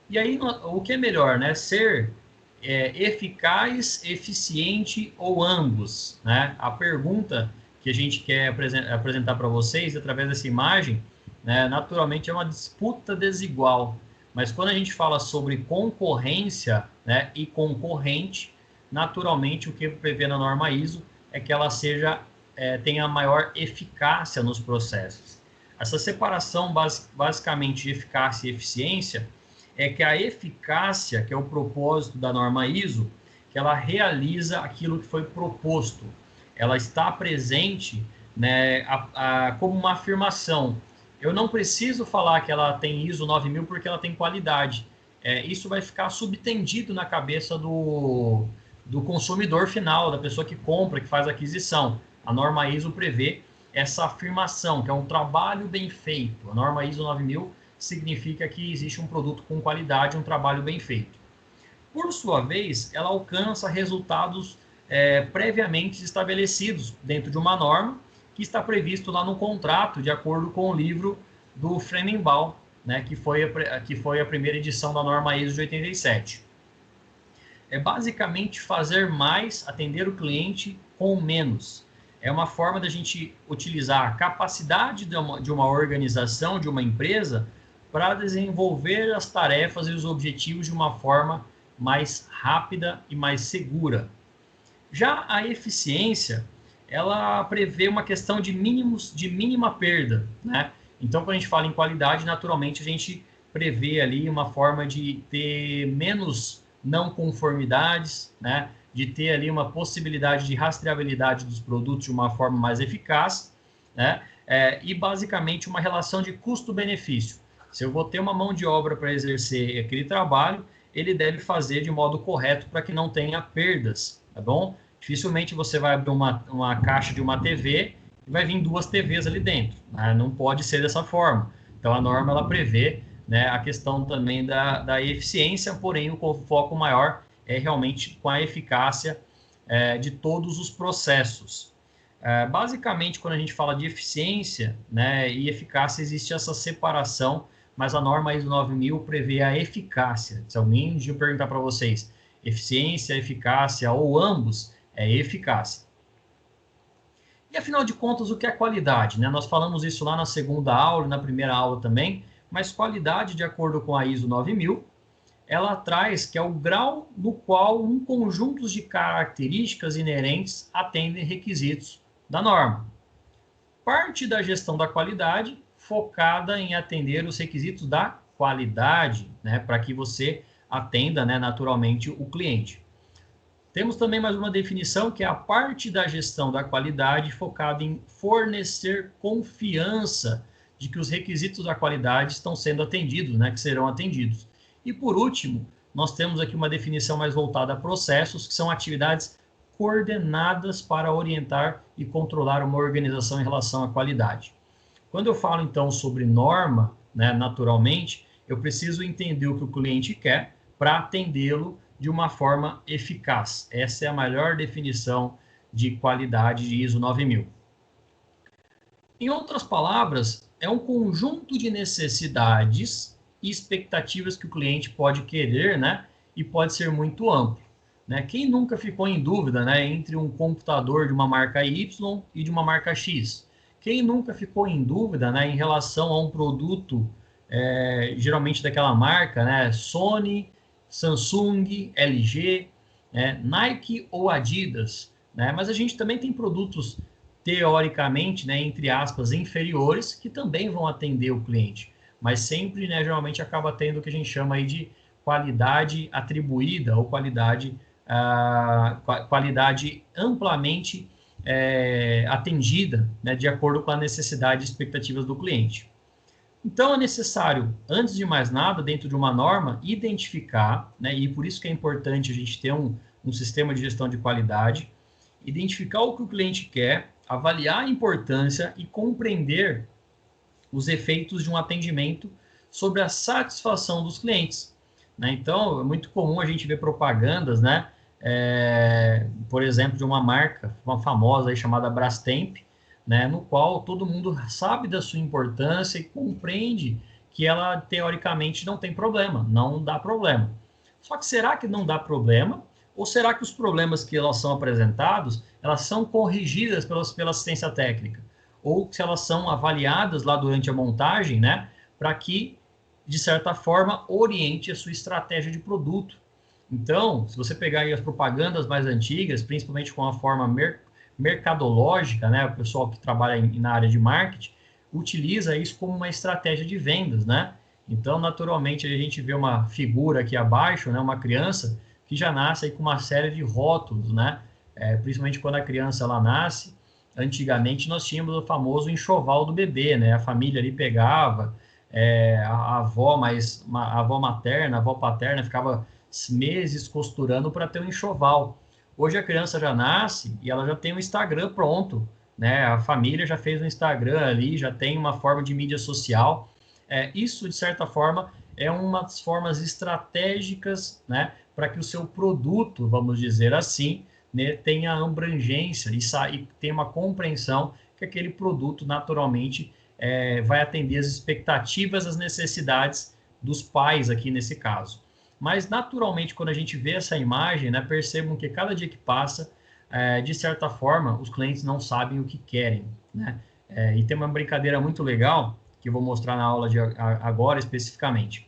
E aí, o que é melhor, né? Ser eficaz, eficiente ou ambos, né? A pergunta que a gente quer apresentar para vocês através dessa imagem, né, naturalmente é uma disputa desigual, mas quando a gente fala sobre concorrência, né, e concorrente, naturalmente o que prevê na norma ISO é que ela tenha maior eficácia nos processos. Essa separação basicamente de eficácia e eficiência é que a eficácia, que é o propósito da norma ISO, que ela realiza aquilo que foi proposto. Ela está presente, né, como uma afirmação. Eu não preciso falar que ela tem ISO 9000 porque ela tem qualidade. Isso vai ficar subtendido na cabeça do consumidor final, da pessoa que compra, que faz a aquisição. A norma ISO prevê essa afirmação, que é um trabalho bem feito. A norma ISO 9000 significa que existe um produto com qualidade, um trabalho bem feito. Por sua vez, ela alcança resultados previamente estabelecidos dentro de uma norma que está previsto lá no contrato, de acordo com o livro do Freudenbaum, né, que foi a primeira edição da norma ISO de 87. É basicamente fazer mais, atender o cliente com menos. É uma forma da gente utilizar a capacidade de uma organização, de uma empresa, para desenvolver as tarefas e os objetivos de uma forma mais rápida e mais segura. Já a eficiência, ela prevê uma questão de mínima perda, né? Então, quando a gente fala em qualidade, naturalmente a gente prevê ali uma forma de ter menos não conformidades, né? De ter ali uma possibilidade de rastreabilidade dos produtos de uma forma mais eficaz, né? E basicamente uma relação de custo-benefício. Se eu vou ter uma mão de obra para exercer aquele trabalho, ele deve fazer de modo correto para que não tenha perdas, tá bom? Dificilmente você vai abrir uma caixa de uma TV e vai vir 2 TVs ali dentro, né? Não pode ser dessa forma. Então, a norma ela prevê, né, a questão também da eficiência, porém o foco maior é realmente com a eficácia de todos os processos. Basicamente, quando a gente fala de eficiência, né, e eficácia, existe essa separação, mas a norma ISO 9000 prevê a eficácia. Se alguém um dia perguntar para vocês, eficiência, eficácia ou ambos, é eficácia. E afinal de contas, o que é qualidade, né? Nós falamos isso lá na segunda aula e na primeira aula também, mas qualidade, de acordo com a ISO 9000, ela traz que é o grau no qual um conjunto de características inerentes atendem requisitos da norma. Parte da gestão da qualidade focada em atender os requisitos da qualidade, né, para que você atenda, né, naturalmente o cliente. Temos também mais uma definição que é a parte da gestão da qualidade focada em fornecer confiança de que os requisitos da qualidade estão sendo atendidos, né, que serão atendidos. E por último, nós temos aqui uma definição mais voltada a processos, que são atividades coordenadas para orientar e controlar uma organização em relação à qualidade. Quando eu falo, então, sobre norma, né, naturalmente, eu preciso entender o que o cliente quer para atendê-lo de uma forma eficaz. Essa é a melhor definição de qualidade de ISO 9000. Em outras palavras, é um conjunto de necessidades e expectativas que o cliente pode querer, né, e pode ser muito amplo. Né? Quem nunca ficou em dúvida, né, entre um computador de uma marca Y e de uma marca X? Quem nunca ficou em dúvida, né, em relação a um produto, geralmente daquela marca, né, Sony, Samsung, LG, Nike ou Adidas? Né? Mas a gente também tem produtos, teoricamente, né, entre aspas, inferiores, que também vão atender o cliente. Mas sempre, né, geralmente, acaba tendo o que a gente chama aí de qualidade atribuída ou qualidade amplamente atendida, né, de acordo com a necessidade e expectativas do cliente. Então, é necessário, antes de mais nada, dentro de uma norma, identificar, né, e por isso que é importante a gente ter um sistema de gestão de qualidade, identificar o que o cliente quer, avaliar a importância e compreender os efeitos de um atendimento sobre a satisfação dos clientes, né? Então, é muito comum a gente ver propagandas, né? Por exemplo, de uma marca, uma famosa aí chamada Brastemp, né? No qual todo mundo sabe da sua importância e compreende que ela, teoricamente, não tem problema, não dá problema. Só que será que não dá problema? Ou será que os problemas que elas são apresentados, elas são corrigidas pela assistência técnica? Ou se elas são avaliadas lá durante a montagem, né? Para que, de certa forma, oriente a sua estratégia de produto. Então, se você pegar aí as propagandas mais antigas, principalmente com a forma mercadológica, né? O pessoal que trabalha na área de marketing, utiliza isso como uma estratégia de vendas, né? Então, naturalmente, a gente vê uma figura aqui abaixo, né? Uma criança que já nasce aí com uma série de rótulos, né? Principalmente quando a criança ela nasce, antigamente nós tínhamos o famoso enxoval do bebê, né? A família ali pegava, a avó a avó materna, a avó paterna ficava meses costurando para ter um enxoval. Hoje a criança já nasce e ela já tem um Instagram pronto, né? A família já fez um Instagram ali, já tem uma forma de mídia social. Isso, de certa forma, é uma das formas estratégicas, né? Para que o seu produto, vamos dizer assim, né, tenha abrangência e tenha uma compreensão que aquele produto, naturalmente, vai atender as expectativas, as necessidades dos pais aqui nesse caso. Mas, naturalmente, quando a gente vê essa imagem, né, percebam que cada dia que passa, de certa forma, os clientes não sabem o que querem, né? E tem uma brincadeira muito legal, que eu vou mostrar na aula de agora especificamente.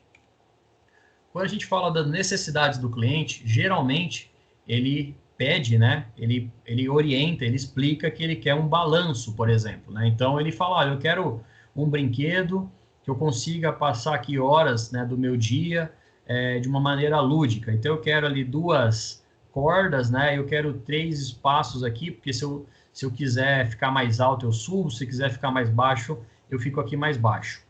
Quando a gente fala das necessidades do cliente, geralmente ele pede, né? Ele orienta, ele explica que ele quer um balanço, por exemplo, né? Então ele fala, olha, eu quero um brinquedo que eu consiga passar aqui horas, né, do meu dia de uma maneira lúdica. Então eu quero ali 2 cordas, né? Eu quero 3 espaços aqui, porque se eu quiser ficar mais alto eu subo, se quiser ficar mais baixo eu fico aqui mais baixo.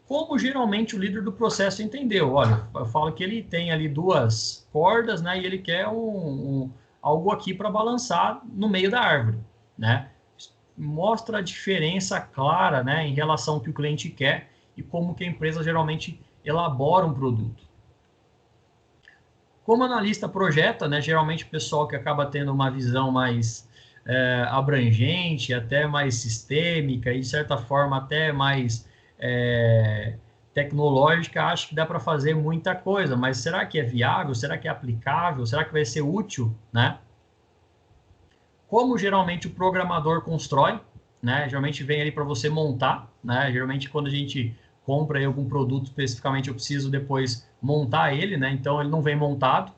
Como geralmente o líder do processo entendeu? Olha, eu falo que ele tem ali 2 cordas, né? E ele quer algo aqui para balançar no meio da árvore, né? Mostra a diferença clara, né, em relação ao que o cliente quer e como que a empresa geralmente elabora um produto. Como analista projeta, né, geralmente o pessoal que acaba tendo uma visão mais abrangente, até mais sistêmica e, de certa forma, até mais tecnológica, acho que dá para fazer muita coisa, mas será que é viável? Será que é aplicável? Será que vai ser útil, né? Como geralmente o programador constrói, né? Geralmente vem ali para você montar, né? Geralmente quando a gente compra aí algum produto especificamente, eu preciso depois montar ele, né? Então ele não vem montado.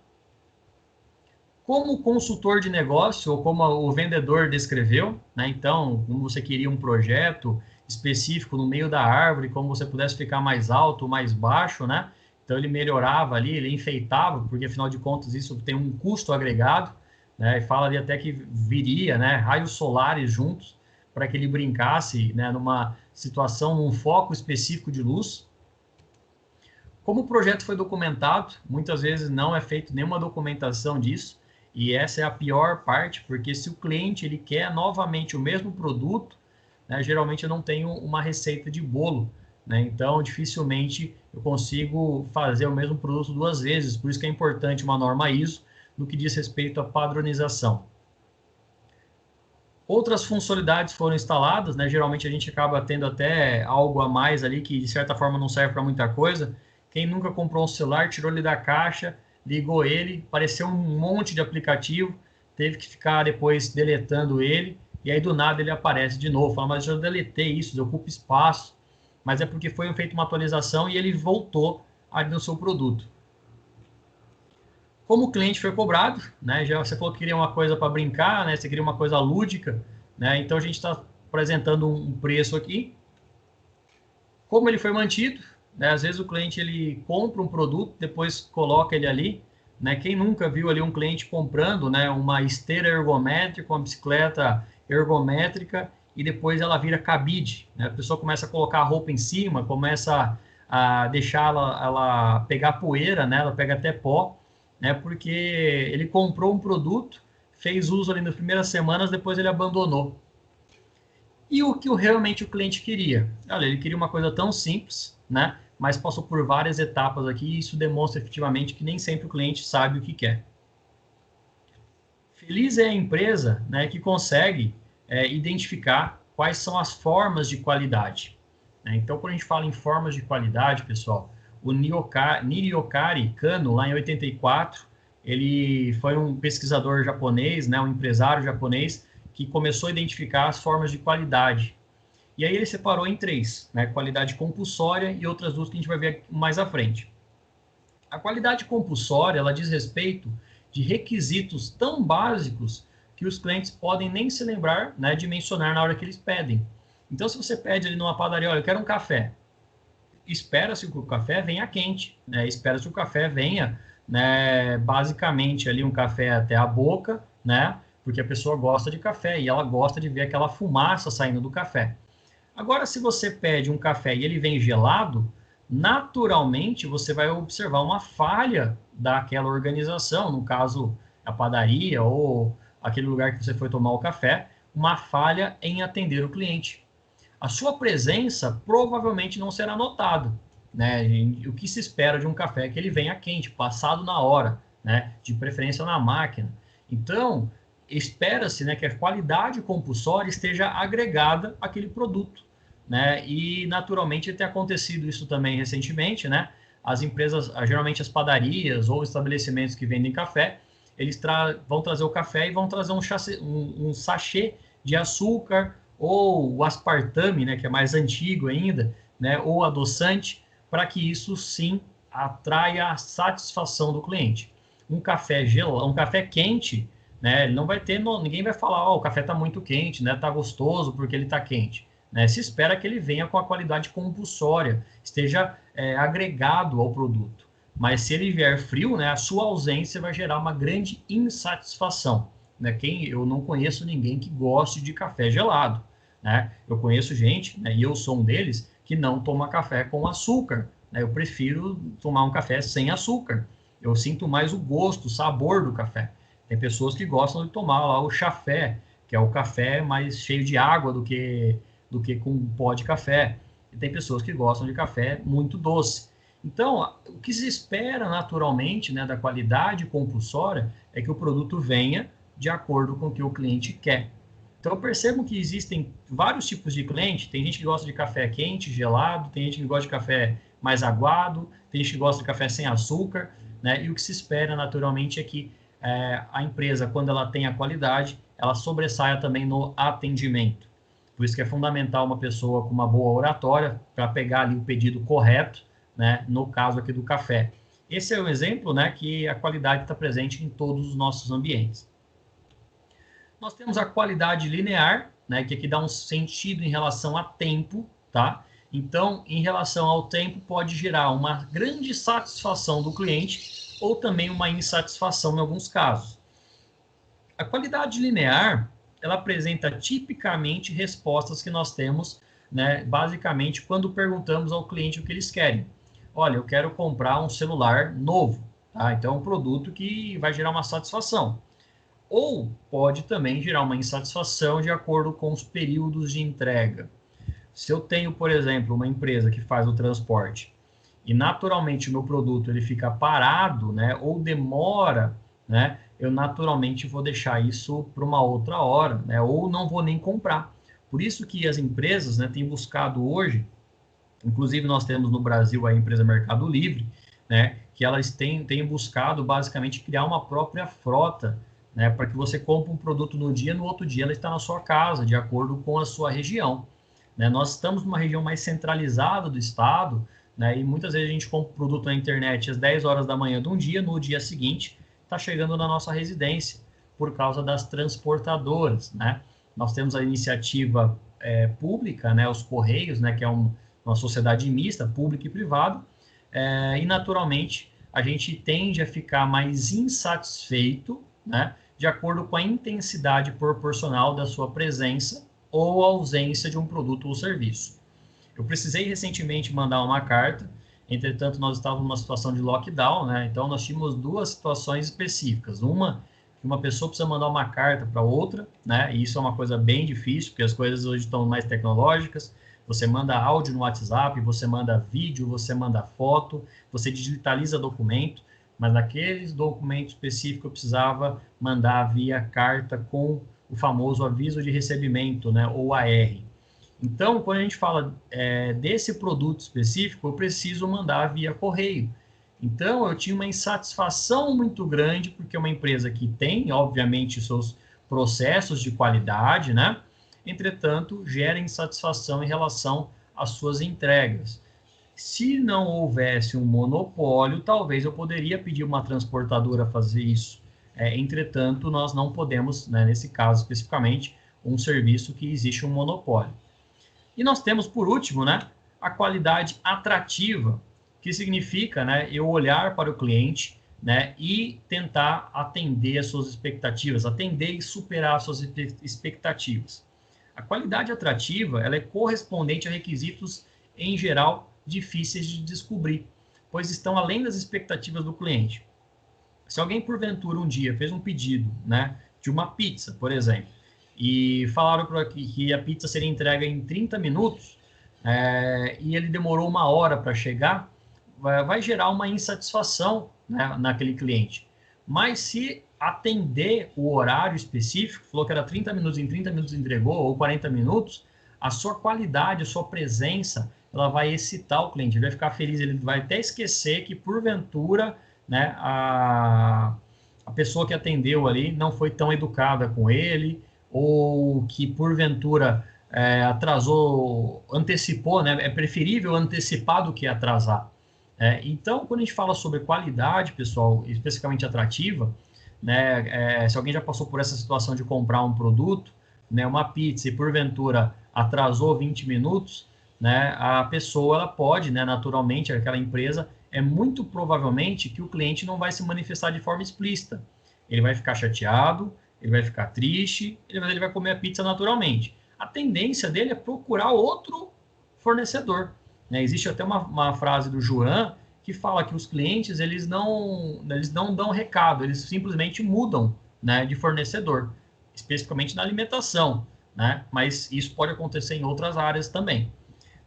Como consultor de negócio, ou como o vendedor descreveu, né? Então, como você queria um projeto específico no meio da árvore, como você pudesse ficar mais alto, mais baixo, né? Então ele melhorava ali, ele enfeitava, porque afinal de contas isso tem um custo agregado, né? E fala ali até que viria, né, raios solares juntos para que ele brincasse, né, numa situação, num foco específico de luz. Como o projeto foi documentado, muitas vezes não é feito nenhuma documentação disso, e essa é a pior parte, porque se o cliente ele quer novamente o mesmo produto, né, geralmente eu não tenho uma receita de bolo, né? Então dificilmente eu consigo fazer o mesmo produto 2 vezes, por isso que é importante uma norma ISO no que diz respeito à padronização. Outras funcionalidades foram instaladas, né? Geralmente a gente acaba tendo até algo a mais ali que de certa forma não serve para muita coisa. Quem nunca comprou um celular, tirou ele da caixa, ligou ele, apareceu um monte de aplicativo, teve que ficar depois deletando ele, e aí do nada ele aparece de novo. Fala, mas eu deletei isso, ocupa espaço. Mas é porque foi feita uma atualização e ele voltou ali no seu produto. Como o cliente foi cobrado, né? Já você falou que queria uma coisa para brincar, né? Você queria uma coisa lúdica, né? Então a gente está apresentando um preço aqui. Como ele foi mantido, né? Às vezes o cliente ele compra um produto, depois coloca ele ali, né? Quem nunca viu ali um cliente comprando, né, uma esteira ergométrica, uma bicicleta ergométrica, e depois ela vira cabide, né? A pessoa começa a colocar a roupa em cima, começa a deixar ela pegar poeira, né? Ela pega até pó, né? Porque ele comprou um produto, fez uso ali nas primeiras semanas, depois ele abandonou. E o que realmente o cliente queria? Olha, ele queria uma coisa tão simples, né? Mas passou por várias etapas aqui, e isso demonstra efetivamente que nem sempre o cliente sabe o que quer. Feliz é a empresa, né, que consegue identificar quais são as formas de qualidade, né? Então, quando a gente fala em formas de qualidade, pessoal, o Niriokari Kano, lá em 84, ele foi um pesquisador japonês, né, um empresário japonês, que começou a identificar as formas de qualidade. E aí ele separou em três, né, qualidade compulsória e outras duas que a gente vai ver mais à frente. A qualidade compulsória, ela diz respeito de requisitos tão básicos que os clientes podem nem se lembrar, né, de mencionar na hora que eles pedem. Então, se você pede ali numa padaria, olha, eu quero um café, espera-se que o café venha quente, né, espera-se que o café venha, né, basicamente ali um café até a boca, né, porque a pessoa gosta de café e ela gosta de ver aquela fumaça saindo do café. Agora, se você pede um café e ele vem gelado, naturalmente você vai observar uma falha daquela organização, no caso, a padaria ou aquele lugar que você foi tomar o café, uma falha em atender o cliente. A sua presença provavelmente não será notada, né? O que se espera de um café é que ele venha quente, passado na hora, né? De preferência na máquina. Então, espera-se, né, que a qualidade compulsória esteja agregada àquele produto, né? E naturalmente tem acontecido isso também recentemente, né? As empresas, geralmente as padarias ou estabelecimentos que vendem café, eles vão trazer o café e vão trazer um sachê de açúcar ou o aspartame, né, que é mais antigo ainda, né, ou adoçante, para que isso sim atraia a satisfação do cliente. Um café gelado, um café quente, né, ele não vai ter, ninguém vai falar, o café está muito quente, né, está gostoso porque ele está quente. Né? Se espera que ele venha com a qualidade compulsória, esteja agregado ao produto. Mas se ele vier frio, né, a sua ausência vai gerar uma grande insatisfação. Né? Eu não conheço ninguém que goste de café gelado. Né? Eu conheço gente, né, e eu sou um deles, que não toma café com açúcar. Né? Eu prefiro tomar um café sem açúcar. Eu sinto mais o gosto, o sabor do café. Tem pessoas que gostam de tomar lá o chafé, que é o café mais cheio de água do que com pó de café. E tem pessoas que gostam de café muito doce. Então, o que se espera naturalmente, né, da qualidade compulsória é que o produto venha de acordo com o que o cliente quer. Então, percebam que existem vários tipos de cliente. Tem gente que gosta de café quente, gelado, tem gente que gosta de café mais aguado, tem gente que gosta de café sem açúcar, né? E o que se espera naturalmente é que a empresa, quando ela tem a qualidade, ela sobressaia também no atendimento. Por isso que é fundamental uma pessoa com uma boa oratória para pegar ali o pedido correto, né? No caso aqui do café. Esse é um exemplo, né, que a qualidade está presente em todos os nossos ambientes. Nós temos a qualidade linear, né, que aqui dá um sentido em relação a tempo, tá? Então, em relação ao tempo, pode gerar uma grande satisfação do cliente ou também uma insatisfação em alguns casos. A qualidade linear, ela apresenta tipicamente respostas que nós temos, né, basicamente, quando perguntamos ao cliente o que eles querem. Olha, eu quero comprar um celular novo, tá? Então, é um produto que vai gerar uma satisfação. Ou pode também gerar uma insatisfação de acordo com os períodos de entrega. Se eu tenho, por exemplo, uma empresa que faz o transporte e naturalmente o meu produto ele fica parado, né, ou demora, né, eu naturalmente vou deixar isso para uma outra hora, né, ou não vou nem comprar. Por isso que as empresas, né, têm buscado hoje, inclusive nós temos no Brasil a empresa Mercado Livre, né, que elas têm buscado basicamente criar uma própria frota, né, para que você compre um produto no dia, no outro dia ela está na sua casa, de acordo com a sua região. Né? Nós estamos numa região mais centralizada do estado, né, e muitas vezes a gente compra o produto na internet às 10 horas da manhã de um dia, no dia seguinte está chegando na nossa residência, por causa das transportadoras. Né? Nós temos a iniciativa pública, né, os Correios, né, que é uma sociedade mista, pública e privada, e naturalmente a gente tende a ficar mais insatisfeito, né, de acordo com a intensidade proporcional da sua presença ou ausência de um produto ou serviço. Eu precisei recentemente mandar uma carta, entretanto nós estávamos numa situação de lockdown, né? Então nós tínhamos duas situações específicas. Uma, que uma pessoa precisa mandar uma carta para outra, né? E isso é uma coisa bem difícil, porque as coisas hoje estão mais tecnológicas. Você manda áudio no WhatsApp, você manda vídeo, você manda foto, você digitaliza documento, mas naqueles documentos específicos eu precisava mandar via carta com o famoso aviso de recebimento, né? Ou AR. Então, quando a gente fala desse produto específico, eu preciso mandar via correio. Então, eu tinha uma insatisfação muito grande, porque é uma empresa que tem, obviamente, seus processos de qualidade, né? Entretanto, gera insatisfação em relação às suas entregas. Se não houvesse um monopólio, talvez eu poderia pedir uma transportadora fazer isso. Entretanto, nós não podemos, né, nesse caso especificamente, um serviço que existe um monopólio. E nós temos, por último, né, a qualidade atrativa, que significa, né, eu olhar para o cliente, né, e tentar atender as suas expectativas, atender e superar as suas expectativas. A qualidade atrativa, ela é correspondente a requisitos, em geral, difíceis de descobrir, pois estão além das expectativas do cliente. Se alguém, porventura, um dia fez um pedido, né, de uma pizza, por exemplo, e falaram que a pizza seria entregue em 30 minutos, e ele demorou 1 hora para chegar, vai gerar uma insatisfação, né, naquele cliente. Mas se atender o horário específico, falou que era 30 minutos, em 30 minutos entregou, ou 40 minutos, a sua qualidade, a sua presença, ela vai excitar o cliente, ele vai ficar feliz, ele vai até esquecer que, porventura, né, a pessoa que atendeu ali não foi tão educada com ele, ou que porventura atrasou, antecipou, né? É preferível antecipar do que atrasar. Então, quando a gente fala sobre qualidade, pessoal, especificamente atrativa, né? Se alguém já passou por essa situação de comprar um produto, né? Uma pizza, e porventura atrasou 20 minutos, né? A pessoa, ela pode, né? Naturalmente, aquela empresa, muito provavelmente que o cliente não vai se manifestar de forma explícita. Ele vai ficar chateado, ele vai ficar triste, ele vai comer a pizza naturalmente. A tendência dele é procurar outro fornecedor, né? Existe até uma frase do Joan que fala que os clientes eles não dão recado, eles simplesmente mudam, né, de fornecedor, especificamente na alimentação, né? Mas isso pode acontecer em outras áreas também.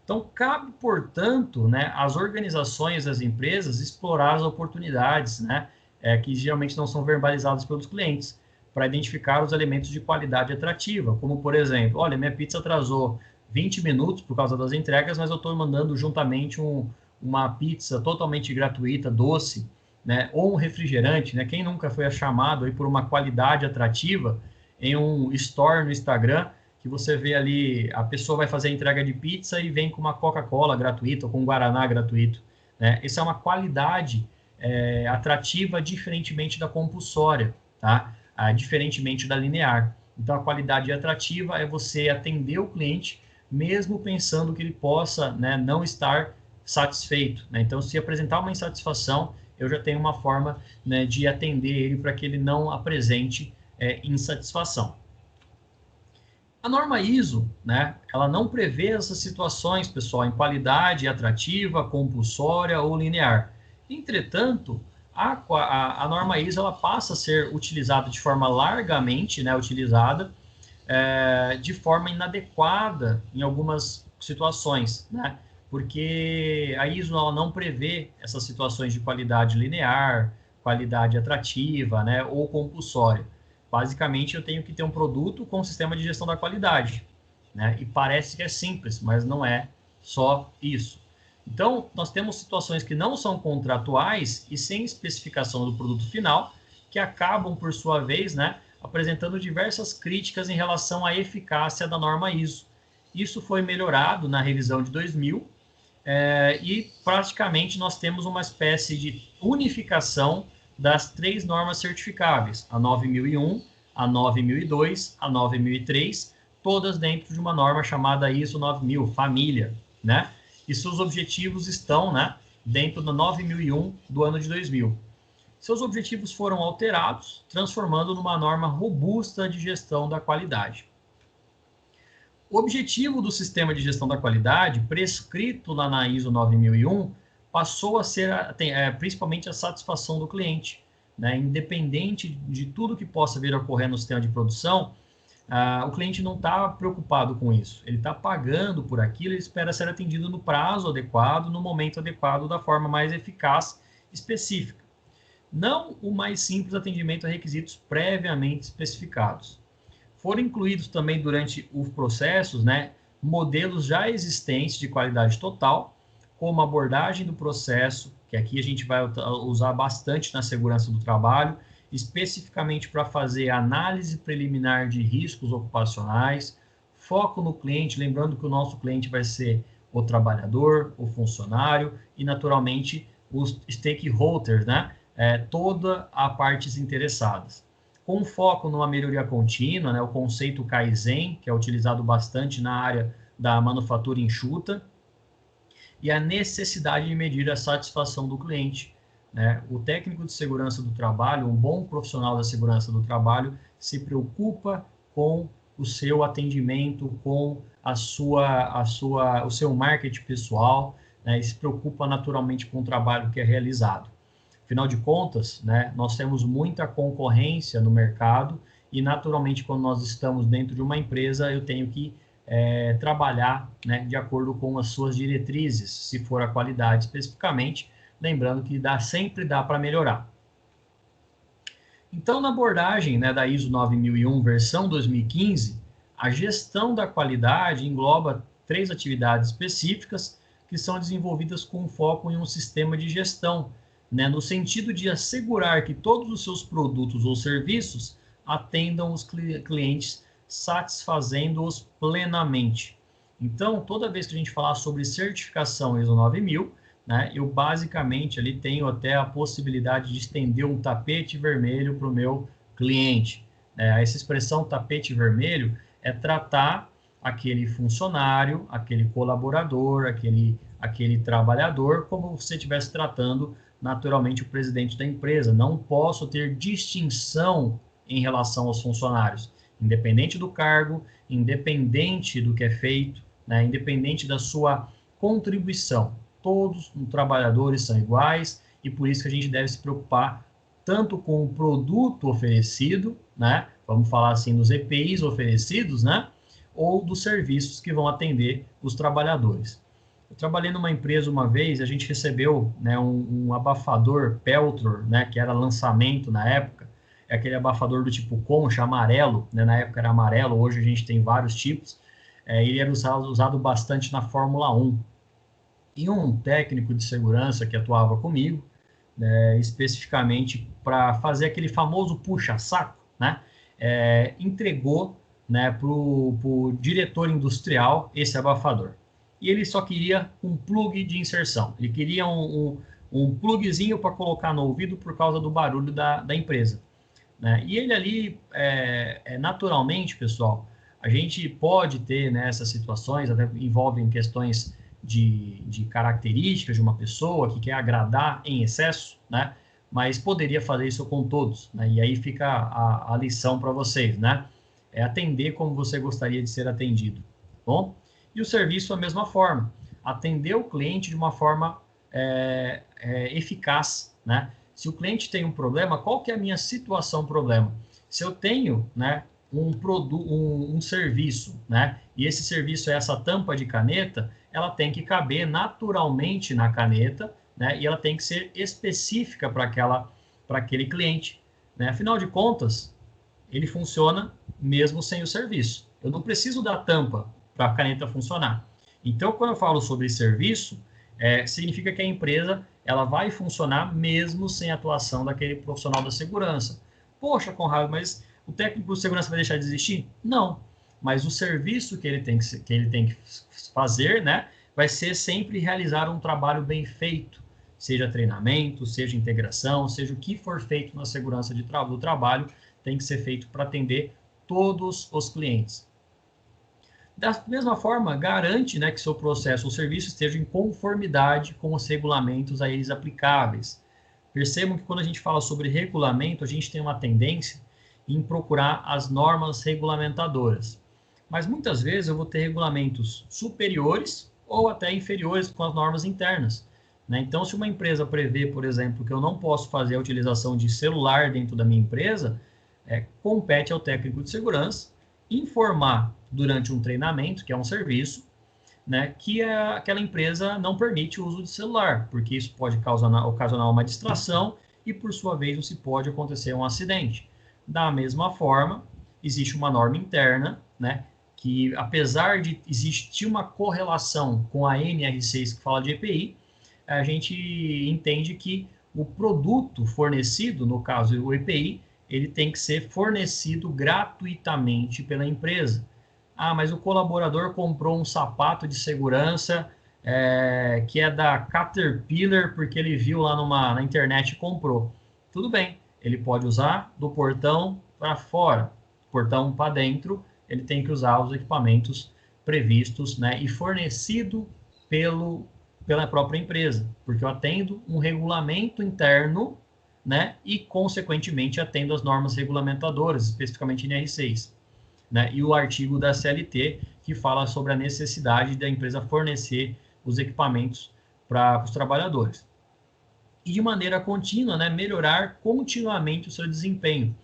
Então, cabe, portanto, né, às organizações, às empresas, explorar as oportunidades, né, que geralmente não são verbalizadas pelos clientes, para identificar os elementos de qualidade atrativa, como, por exemplo, olha, minha pizza atrasou 20 minutos por causa das entregas, mas eu estou mandando juntamente uma pizza totalmente gratuita, doce, né, ou um refrigerante, né? Quem nunca foi chamado aí por uma qualidade atrativa em um store no Instagram, que você vê ali, a pessoa vai fazer a entrega de pizza e vem com uma Coca-Cola gratuita, ou com um Guaraná gratuito, né? Essa é uma qualidade atrativa, diferentemente da compulsória, tá? Diferentemente da linear. Então, a qualidade atrativa é você atender o cliente, mesmo pensando que ele possa, né, não estar satisfeito, né? Então, se apresentar uma insatisfação, eu já tenho uma forma, né, de atender ele para que ele não apresente insatisfação. A norma ISO, né, ela não prevê essas situações, pessoal, em qualidade atrativa, compulsória ou linear. Entretanto, a norma ISO ela passa a ser utilizada de forma largamente, né, utilizada de forma inadequada em algumas situações, né? Porque a ISO ela não prevê essas situações de qualidade linear, qualidade atrativa, né, ou compulsória. Basicamente, eu tenho que ter um produto com um sistema de gestão da qualidade, né? E parece que é simples, mas não é só isso. Então, nós temos situações que não são contratuais e sem especificação do produto final, que acabam, por sua vez, né, apresentando diversas críticas em relação à eficácia da norma ISO. Isso foi melhorado na revisão de 2000, e praticamente nós temos uma espécie de unificação das 3 normas certificáveis, a 9001, a 9002, a 9003, todas dentro de uma norma chamada ISO 9000, família, né? E seus objetivos estão, né, dentro do 9001 do ano de 2000. Seus objetivos foram alterados, transformando numa norma robusta de gestão da qualidade. O objetivo do sistema de gestão da qualidade, prescrito lá na ISO 9001, passou a ser principalmente a satisfação do cliente, né? Independente de tudo que possa vir a ocorrer no sistema de produção, o cliente não está preocupado com isso. Ele está pagando por aquilo, ele espera ser atendido no prazo adequado, no momento adequado, da forma mais eficaz, específica. Não o mais simples atendimento a requisitos previamente especificados. Foram incluídos também durante os processos, né, modelos já existentes de qualidade total, como abordagem do processo, que aqui a gente vai usar bastante na segurança do trabalho, especificamente para fazer análise preliminar de riscos ocupacionais, foco no cliente, lembrando que o nosso cliente vai ser o trabalhador, o funcionário e, naturalmente, os stakeholders, né? Toda a partes interessadas. Com foco numa melhoria contínua, né, o conceito Kaizen, que é utilizado bastante na área da manufatura enxuta, e a necessidade de medir a satisfação do cliente, né? O técnico de segurança do trabalho, um bom profissional da segurança do trabalho, se preocupa com o seu atendimento, com o seu marketing pessoal, né? E se preocupa naturalmente com o trabalho que é realizado. Afinal de contas, né, nós temos muita concorrência no mercado e, naturalmente, quando nós estamos dentro de uma empresa, eu tenho que trabalhar, né, de acordo com as suas diretrizes, se for a qualidade especificamente, lembrando que sempre dá para melhorar. Então, na abordagem, né, da ISO 9001, versão 2015, a gestão da qualidade engloba 3 atividades específicas que são desenvolvidas com foco em um sistema de gestão, né, no sentido de assegurar que todos os seus produtos ou serviços atendam os clientes, satisfazendo-os plenamente. Então, toda vez que a gente falar sobre certificação ISO 9000, né, eu basicamente ali tenho até a possibilidade de estender um tapete vermelho para o meu cliente. Essa expressão tapete vermelho é tratar aquele funcionário, aquele colaborador, aquele trabalhador, como você estivesse tratando naturalmente o presidente da empresa. Não posso ter distinção em relação aos funcionários, independente do cargo, independente do que é feito, né, independente da sua contribuição. Todos os trabalhadores são iguais e por isso que a gente deve se preocupar tanto com o produto oferecido, né, vamos falar assim dos EPIs oferecidos, né, ou dos serviços que vão atender os trabalhadores. Eu trabalhei numa empresa uma vez, a gente recebeu, né, um abafador Peltor, né, que era lançamento na época, é aquele abafador do tipo concha, amarelo, né, na época era amarelo, hoje a gente tem vários tipos, ele era usado bastante na Fórmula 1. E um técnico de segurança que atuava comigo, né, especificamente para fazer aquele famoso puxa-saco, né, entregou, né, para o diretor industrial esse abafador. E ele só queria um plug de inserção. Ele queria um plugzinho para colocar no ouvido por causa do barulho da empresa, né? E ele ali, naturalmente, pessoal, a gente pode ter, né, essas situações, até envolvem questões de características de uma pessoa que quer agradar em excesso, né? Mas poderia fazer isso com todos, né? E aí fica a lição para vocês, né? É atender como você gostaria de ser atendido, bom? E o serviço, da mesma forma, atender o cliente de uma forma eficaz, né? Se o cliente tem um problema, qual que é a minha situação problema? Se eu tenho, né, um serviço, né, e esse serviço é essa tampa de caneta, ela tem que caber naturalmente na caneta, né, e ela tem que ser específica para aquele cliente, né? Afinal de contas, ele funciona mesmo sem o serviço. Eu não preciso da tampa para a caneta funcionar. Então, quando eu falo sobre serviço, significa que a empresa ela vai funcionar mesmo sem a atuação daquele profissional da segurança. Poxa, Conrado, mas o técnico de segurança vai deixar de existir? Não. Mas o serviço que ele tem que fazer, né, vai ser sempre realizar um trabalho bem feito, seja treinamento, seja integração, seja o que for feito na segurança do trabalho, tem que ser feito para atender todos os clientes. Da mesma forma, garante, né, que seu processo ou serviço esteja em conformidade com os regulamentos a eles aplicáveis. Percebam que quando a gente fala sobre regulamento, a gente tem uma tendência em procurar as normas regulamentadoras. Mas muitas vezes eu vou ter regulamentos superiores ou até inferiores com as normas internas, né? Então, se uma empresa prevê, por exemplo, que eu não posso fazer a utilização de celular dentro da minha empresa, compete ao técnico de segurança informar durante um treinamento, que é um serviço, né, que aquela empresa não permite o uso de celular, porque isso pode ocasionar uma distração e, por sua vez, se pode acontecer um acidente. Da mesma forma, existe uma norma interna, né, que apesar de existir uma correlação com a NR6 que fala de EPI, a gente entende que o produto fornecido, no caso o EPI, ele tem que ser fornecido gratuitamente pela empresa. Ah, mas o colaborador comprou um sapato de segurança que é da Caterpillar porque ele viu lá na internet e comprou. Tudo bem, ele pode usar do portão para fora, portão para dentro, ele tem que usar os equipamentos previstos, né, e fornecido pela própria empresa, porque eu atendo um regulamento interno, né, e, consequentemente, atendo as normas regulamentadoras, especificamente NR6, né, e o artigo da CLT, que fala sobre a necessidade da empresa fornecer os equipamentos para os trabalhadores. E, de maneira contínua, né, melhorar continuamente o seu desempenho.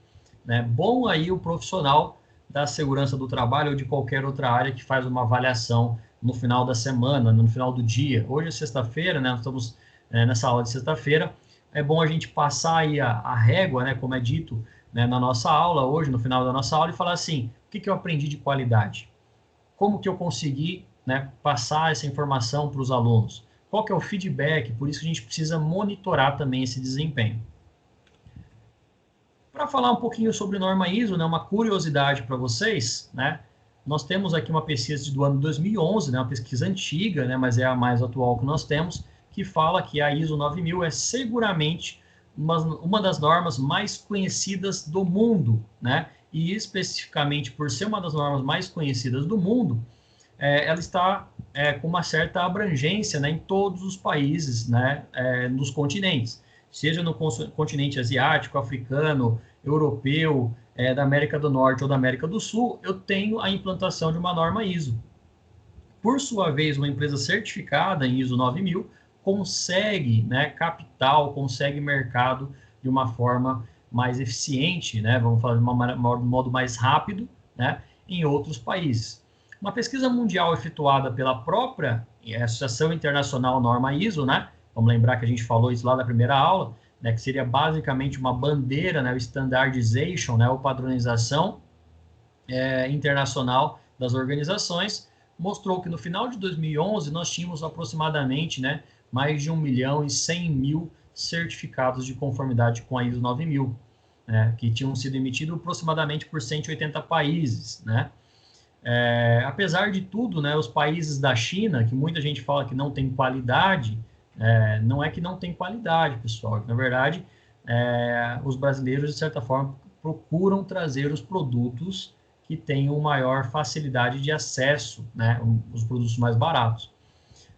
Né? Bom aí o profissional da segurança do trabalho ou de qualquer outra área que faz uma avaliação no final da semana, no final do dia. Hoje é sexta-feira, né, nós estamos nessa aula de sexta-feira, é bom a gente passar aí a régua, né, como é dito, né, na nossa aula hoje, no final da nossa aula, e falar assim, o que eu aprendi de qualidade? Como que eu consegui, né, passar essa informação para os alunos? Qual que é o feedback? Por isso que a gente precisa monitorar também esse desempenho. Para falar um pouquinho sobre norma ISO, né, uma curiosidade para vocês, né, nós temos aqui uma pesquisa do ano 2011, né, uma pesquisa antiga, né, mas é a mais atual que nós temos, que fala que a ISO 9000 é seguramente uma das normas mais conhecidas do mundo, né? E especificamente por ser uma das normas mais conhecidas do mundo, ela está com uma certa abrangência, né, em todos os países, né, nos continentes, seja no continente asiático, africano, europeu, da América do Norte ou da América do Sul, eu tenho a implantação de uma norma ISO. Por sua vez, uma empresa certificada em ISO 9000 consegue, né, capital, consegue mercado de uma forma mais eficiente, né, vamos falar de um modo mais rápido, né, em outros países. Uma pesquisa mundial efetuada pela própria Associação Internacional Norma ISO, né, vamos lembrar que a gente falou isso lá na primeira aula, né, que seria basicamente uma bandeira, né, o standardization, né, ou padronização internacional das organizações, mostrou que no final de 2011 nós tínhamos aproximadamente, né, mais de 1.100.000 certificados de conformidade com a ISO 9000, né, que tinham sido emitidos aproximadamente por 180 países, né? Apesar de tudo, né, os países da China, que muita gente fala que não tem qualidade, não é que não tem qualidade, pessoal. Na verdade, os brasileiros, de certa forma, procuram trazer os produtos que tenham maior facilidade de acesso, né, os produtos mais baratos.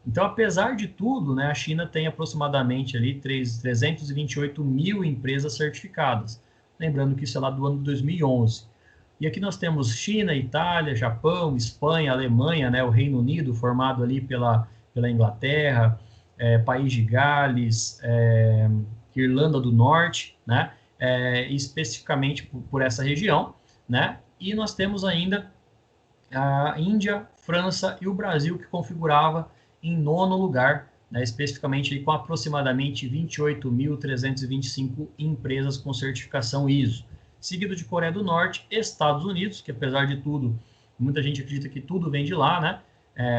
Então, apesar de tudo, né, a China tem aproximadamente ali 328 mil empresas certificadas. Lembrando que isso é lá do ano de 2011. E aqui nós temos China, Itália, Japão, Espanha, Alemanha, né, o Reino Unido, formado ali pela Inglaterra, País de Gales, Irlanda do Norte, né, especificamente por essa região, né, e nós temos ainda a Índia, França e o Brasil, que configurava em 9º lugar, né, especificamente com aproximadamente 28.325 empresas com certificação ISO. Seguido de Coreia do Norte, Estados Unidos, que apesar de tudo, muita gente acredita que tudo vem de lá, né?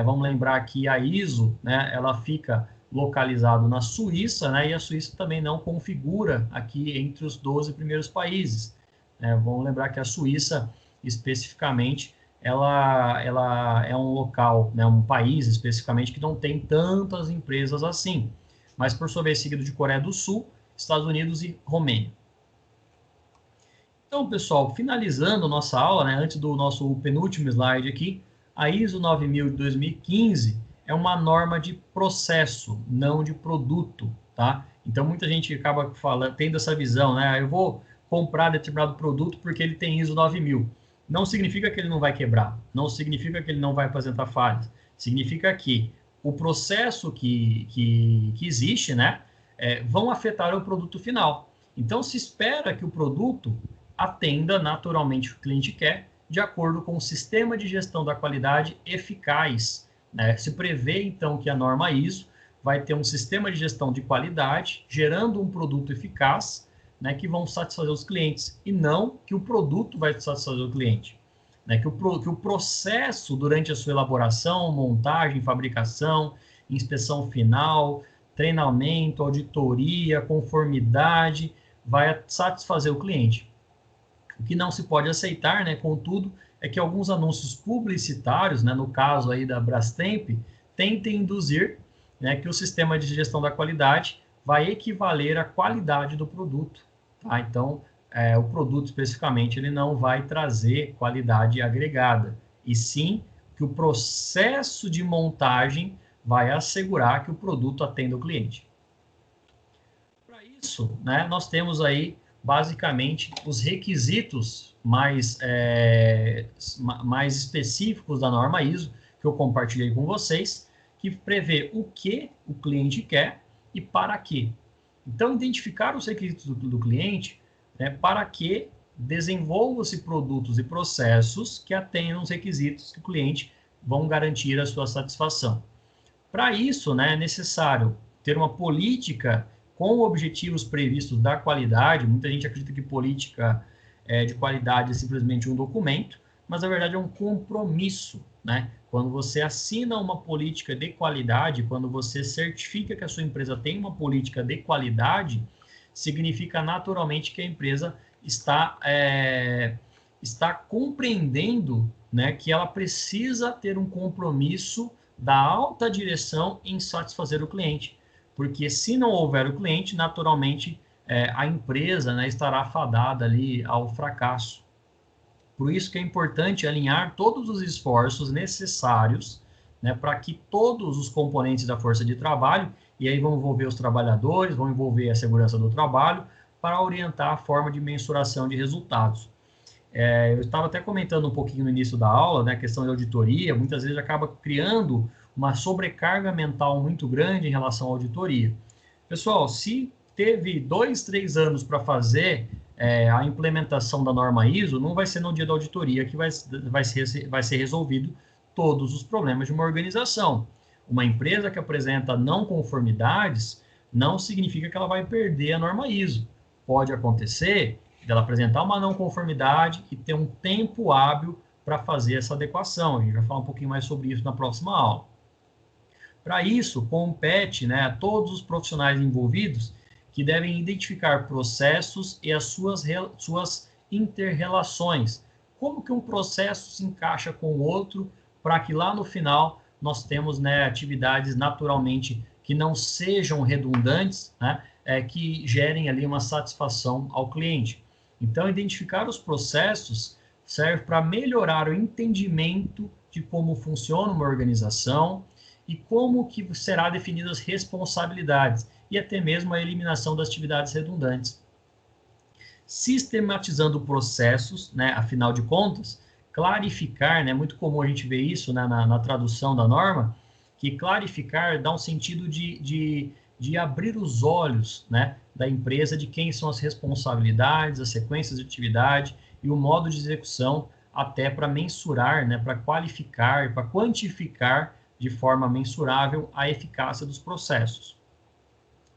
Vamos lembrar que a ISO, né, ela fica localizada na Suíça, né? E a Suíça também não configura aqui entre os 12 primeiros países. Vamos lembrar que a Suíça, especificamente, ela é um local, né, um país especificamente que não tem tantas empresas assim, mas por sua vez seguido de Coreia do Sul, Estados Unidos e Romênia. Então, pessoal, finalizando nossa aula, né, antes do nosso penúltimo slide aqui, A ISO 9000 de 2015 é uma norma de processo, não de produto, tá? Então, muita gente acaba tendo essa visão, né? Eu vou comprar determinado produto porque ele tem ISO 9000. Não significa que ele não vai quebrar, não significa que ele não vai apresentar falhas. Significa que o processo que existe, né, vão afetar o produto final. Então, se espera que o produto atenda naturalmente o que o cliente quer, de acordo com o sistema de gestão da qualidade eficaz, né? Se prevê, então, que a norma ISO vai ter um sistema de gestão de qualidade, gerando um produto eficaz, né, que vão satisfazer os clientes, e não que o produto vai satisfazer o cliente. Né, que o processo, durante a sua elaboração, montagem, fabricação, inspeção final, treinamento, auditoria, conformidade, vai satisfazer o cliente. O que não se pode aceitar, né, contudo, é que alguns anúncios publicitários, né, no caso aí da Brastemp, tentem induzir, né, que o sistema de gestão da qualidade vai equivaler à qualidade do produto. Tá? Então, o produto especificamente ele não vai trazer qualidade agregada, e sim que o processo de montagem vai assegurar que o produto atenda o cliente. Para isso, né, nós temos aí basicamente os requisitos mais específicos da norma ISO, que eu compartilhei com vocês, que prevê o que o cliente quer e para quê. Então, identificar os requisitos do cliente, né, para que desenvolvam-se produtos e processos que atendam os requisitos que o cliente vão garantir a sua satisfação. Para isso, né, é necessário ter uma política com objetivos previstos da qualidade. Muita gente acredita que política de qualidade é simplesmente um documento, mas na verdade é um compromisso, né? Quando você assina uma política de qualidade, quando você certifica que a sua empresa tem uma política de qualidade, significa naturalmente que a empresa está compreendendo, né, que ela precisa ter um compromisso da alta direção em satisfazer o cliente. Porque se não houver o cliente, naturalmente a empresa, né, estará fadada ali ao fracasso. Por isso que é importante alinhar todos os esforços necessários, né, para que todos os componentes da força de trabalho, e aí vão envolver os trabalhadores, vão envolver a segurança do trabalho, para orientar a forma de mensuração de resultados. Eu estava até comentando um pouquinho no início da aula, né, a questão de auditoria, muitas vezes acaba criando uma sobrecarga mental muito grande em relação à auditoria. Pessoal, se teve 2, 3 anos para fazer a implementação da norma ISO, não vai ser no dia da auditoria que vai ser resolvido todos os problemas de uma organização. Uma empresa que apresenta não conformidades não significa que ela vai perder a norma ISO. Pode acontecer dela apresentar uma não conformidade e ter um tempo hábil para fazer essa adequação. A gente vai falar um pouquinho mais sobre isso na próxima aula. Para isso, compete, né, a todos os profissionais envolvidos que devem identificar processos e as suas inter-relações. Como que um processo se encaixa com o outro para que lá no final nós temos, né, atividades naturalmente que não sejam redundantes, né, que gerem ali uma satisfação ao cliente. Então, identificar os processos serve para melhorar o entendimento de como funciona uma organização e como que será definidas as responsabilidades e até mesmo a eliminação das atividades redundantes. Sistematizando processos, né, afinal de contas, clarificar, né, muito comum a gente ver isso, né, na tradução da norma, que clarificar dá um sentido de abrir os olhos, né, da empresa de quem são as responsabilidades, as sequências de atividade e o modo de execução, até para mensurar, né, para qualificar, para quantificar de forma mensurável a eficácia dos processos.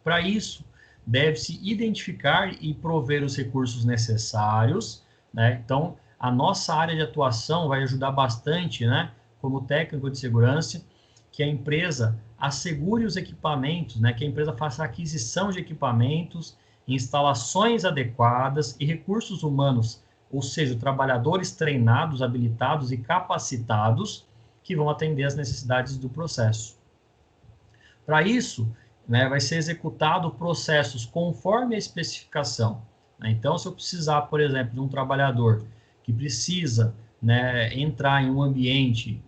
Para isso, deve-se identificar e prover os recursos necessários, né? Então, a nossa área de atuação vai ajudar bastante, né, como técnico de segurança, que a empresa assegure os equipamentos, né, que a empresa faça a aquisição de equipamentos, instalações adequadas e recursos humanos, ou seja, trabalhadores treinados, habilitados e capacitados que vão atender às necessidades do processo. Para isso, né, vai ser executado processos conforme a especificação. Né? Então, se eu precisar, por exemplo, de um trabalhador que precisa, né, entrar em um ambiente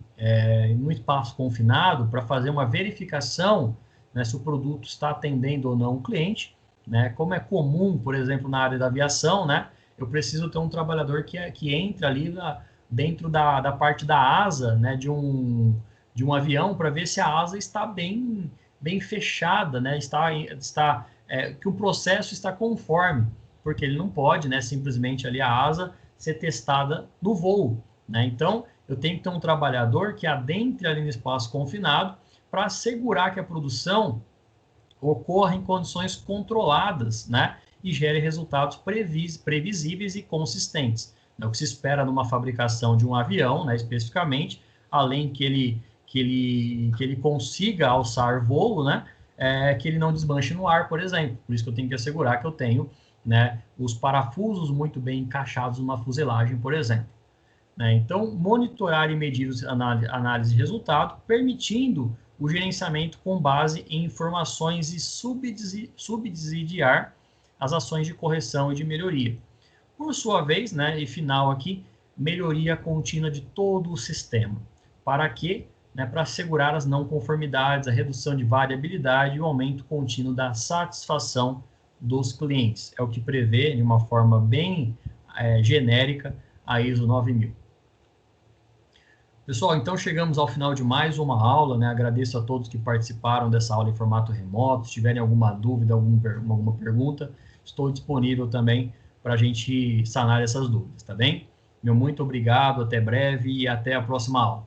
no espaço confinado para fazer uma verificação, né, se o produto está atendendo ou não o cliente, né? Como é comum, por exemplo, na área da aviação, né? Eu preciso ter um trabalhador que entra ali dentro da parte da asa, né, de um avião para ver se a asa está bem fechada, né? Que o processo está conforme, porque ele não pode, né, simplesmente ali a asa ser testada no voo, né? Então, eu tenho que ter um trabalhador que adentre ali no espaço confinado para assegurar que a produção ocorra em condições controladas, né? E gere resultados previsíveis e consistentes. É o que se espera numa fabricação de um avião, né, especificamente, além que ele consiga alçar voo, né? Que ele não desmanche no ar, por exemplo. Por isso que eu tenho que assegurar que eu tenho, né, os parafusos muito bem encaixados numa fuselagem, por exemplo. Né? Então, monitorar e medir análise de resultado, permitindo o gerenciamento com base em informações e subsidiar as ações de correção e de melhoria. Por sua vez, né, e final aqui, melhoria contínua de todo o sistema. Para quê? Né, para assegurar as não conformidades, a redução de variabilidade e o aumento contínuo da satisfação dos clientes. É o que prevê, de uma forma bem genérica, a ISO 9000. Pessoal, então chegamos ao final de mais uma aula, né? Agradeço a todos que participaram dessa aula em formato remoto. Se tiverem alguma dúvida, alguma pergunta, estou disponível também para a gente sanar essas dúvidas, tá bem? Meu muito obrigado, até breve e até a próxima aula.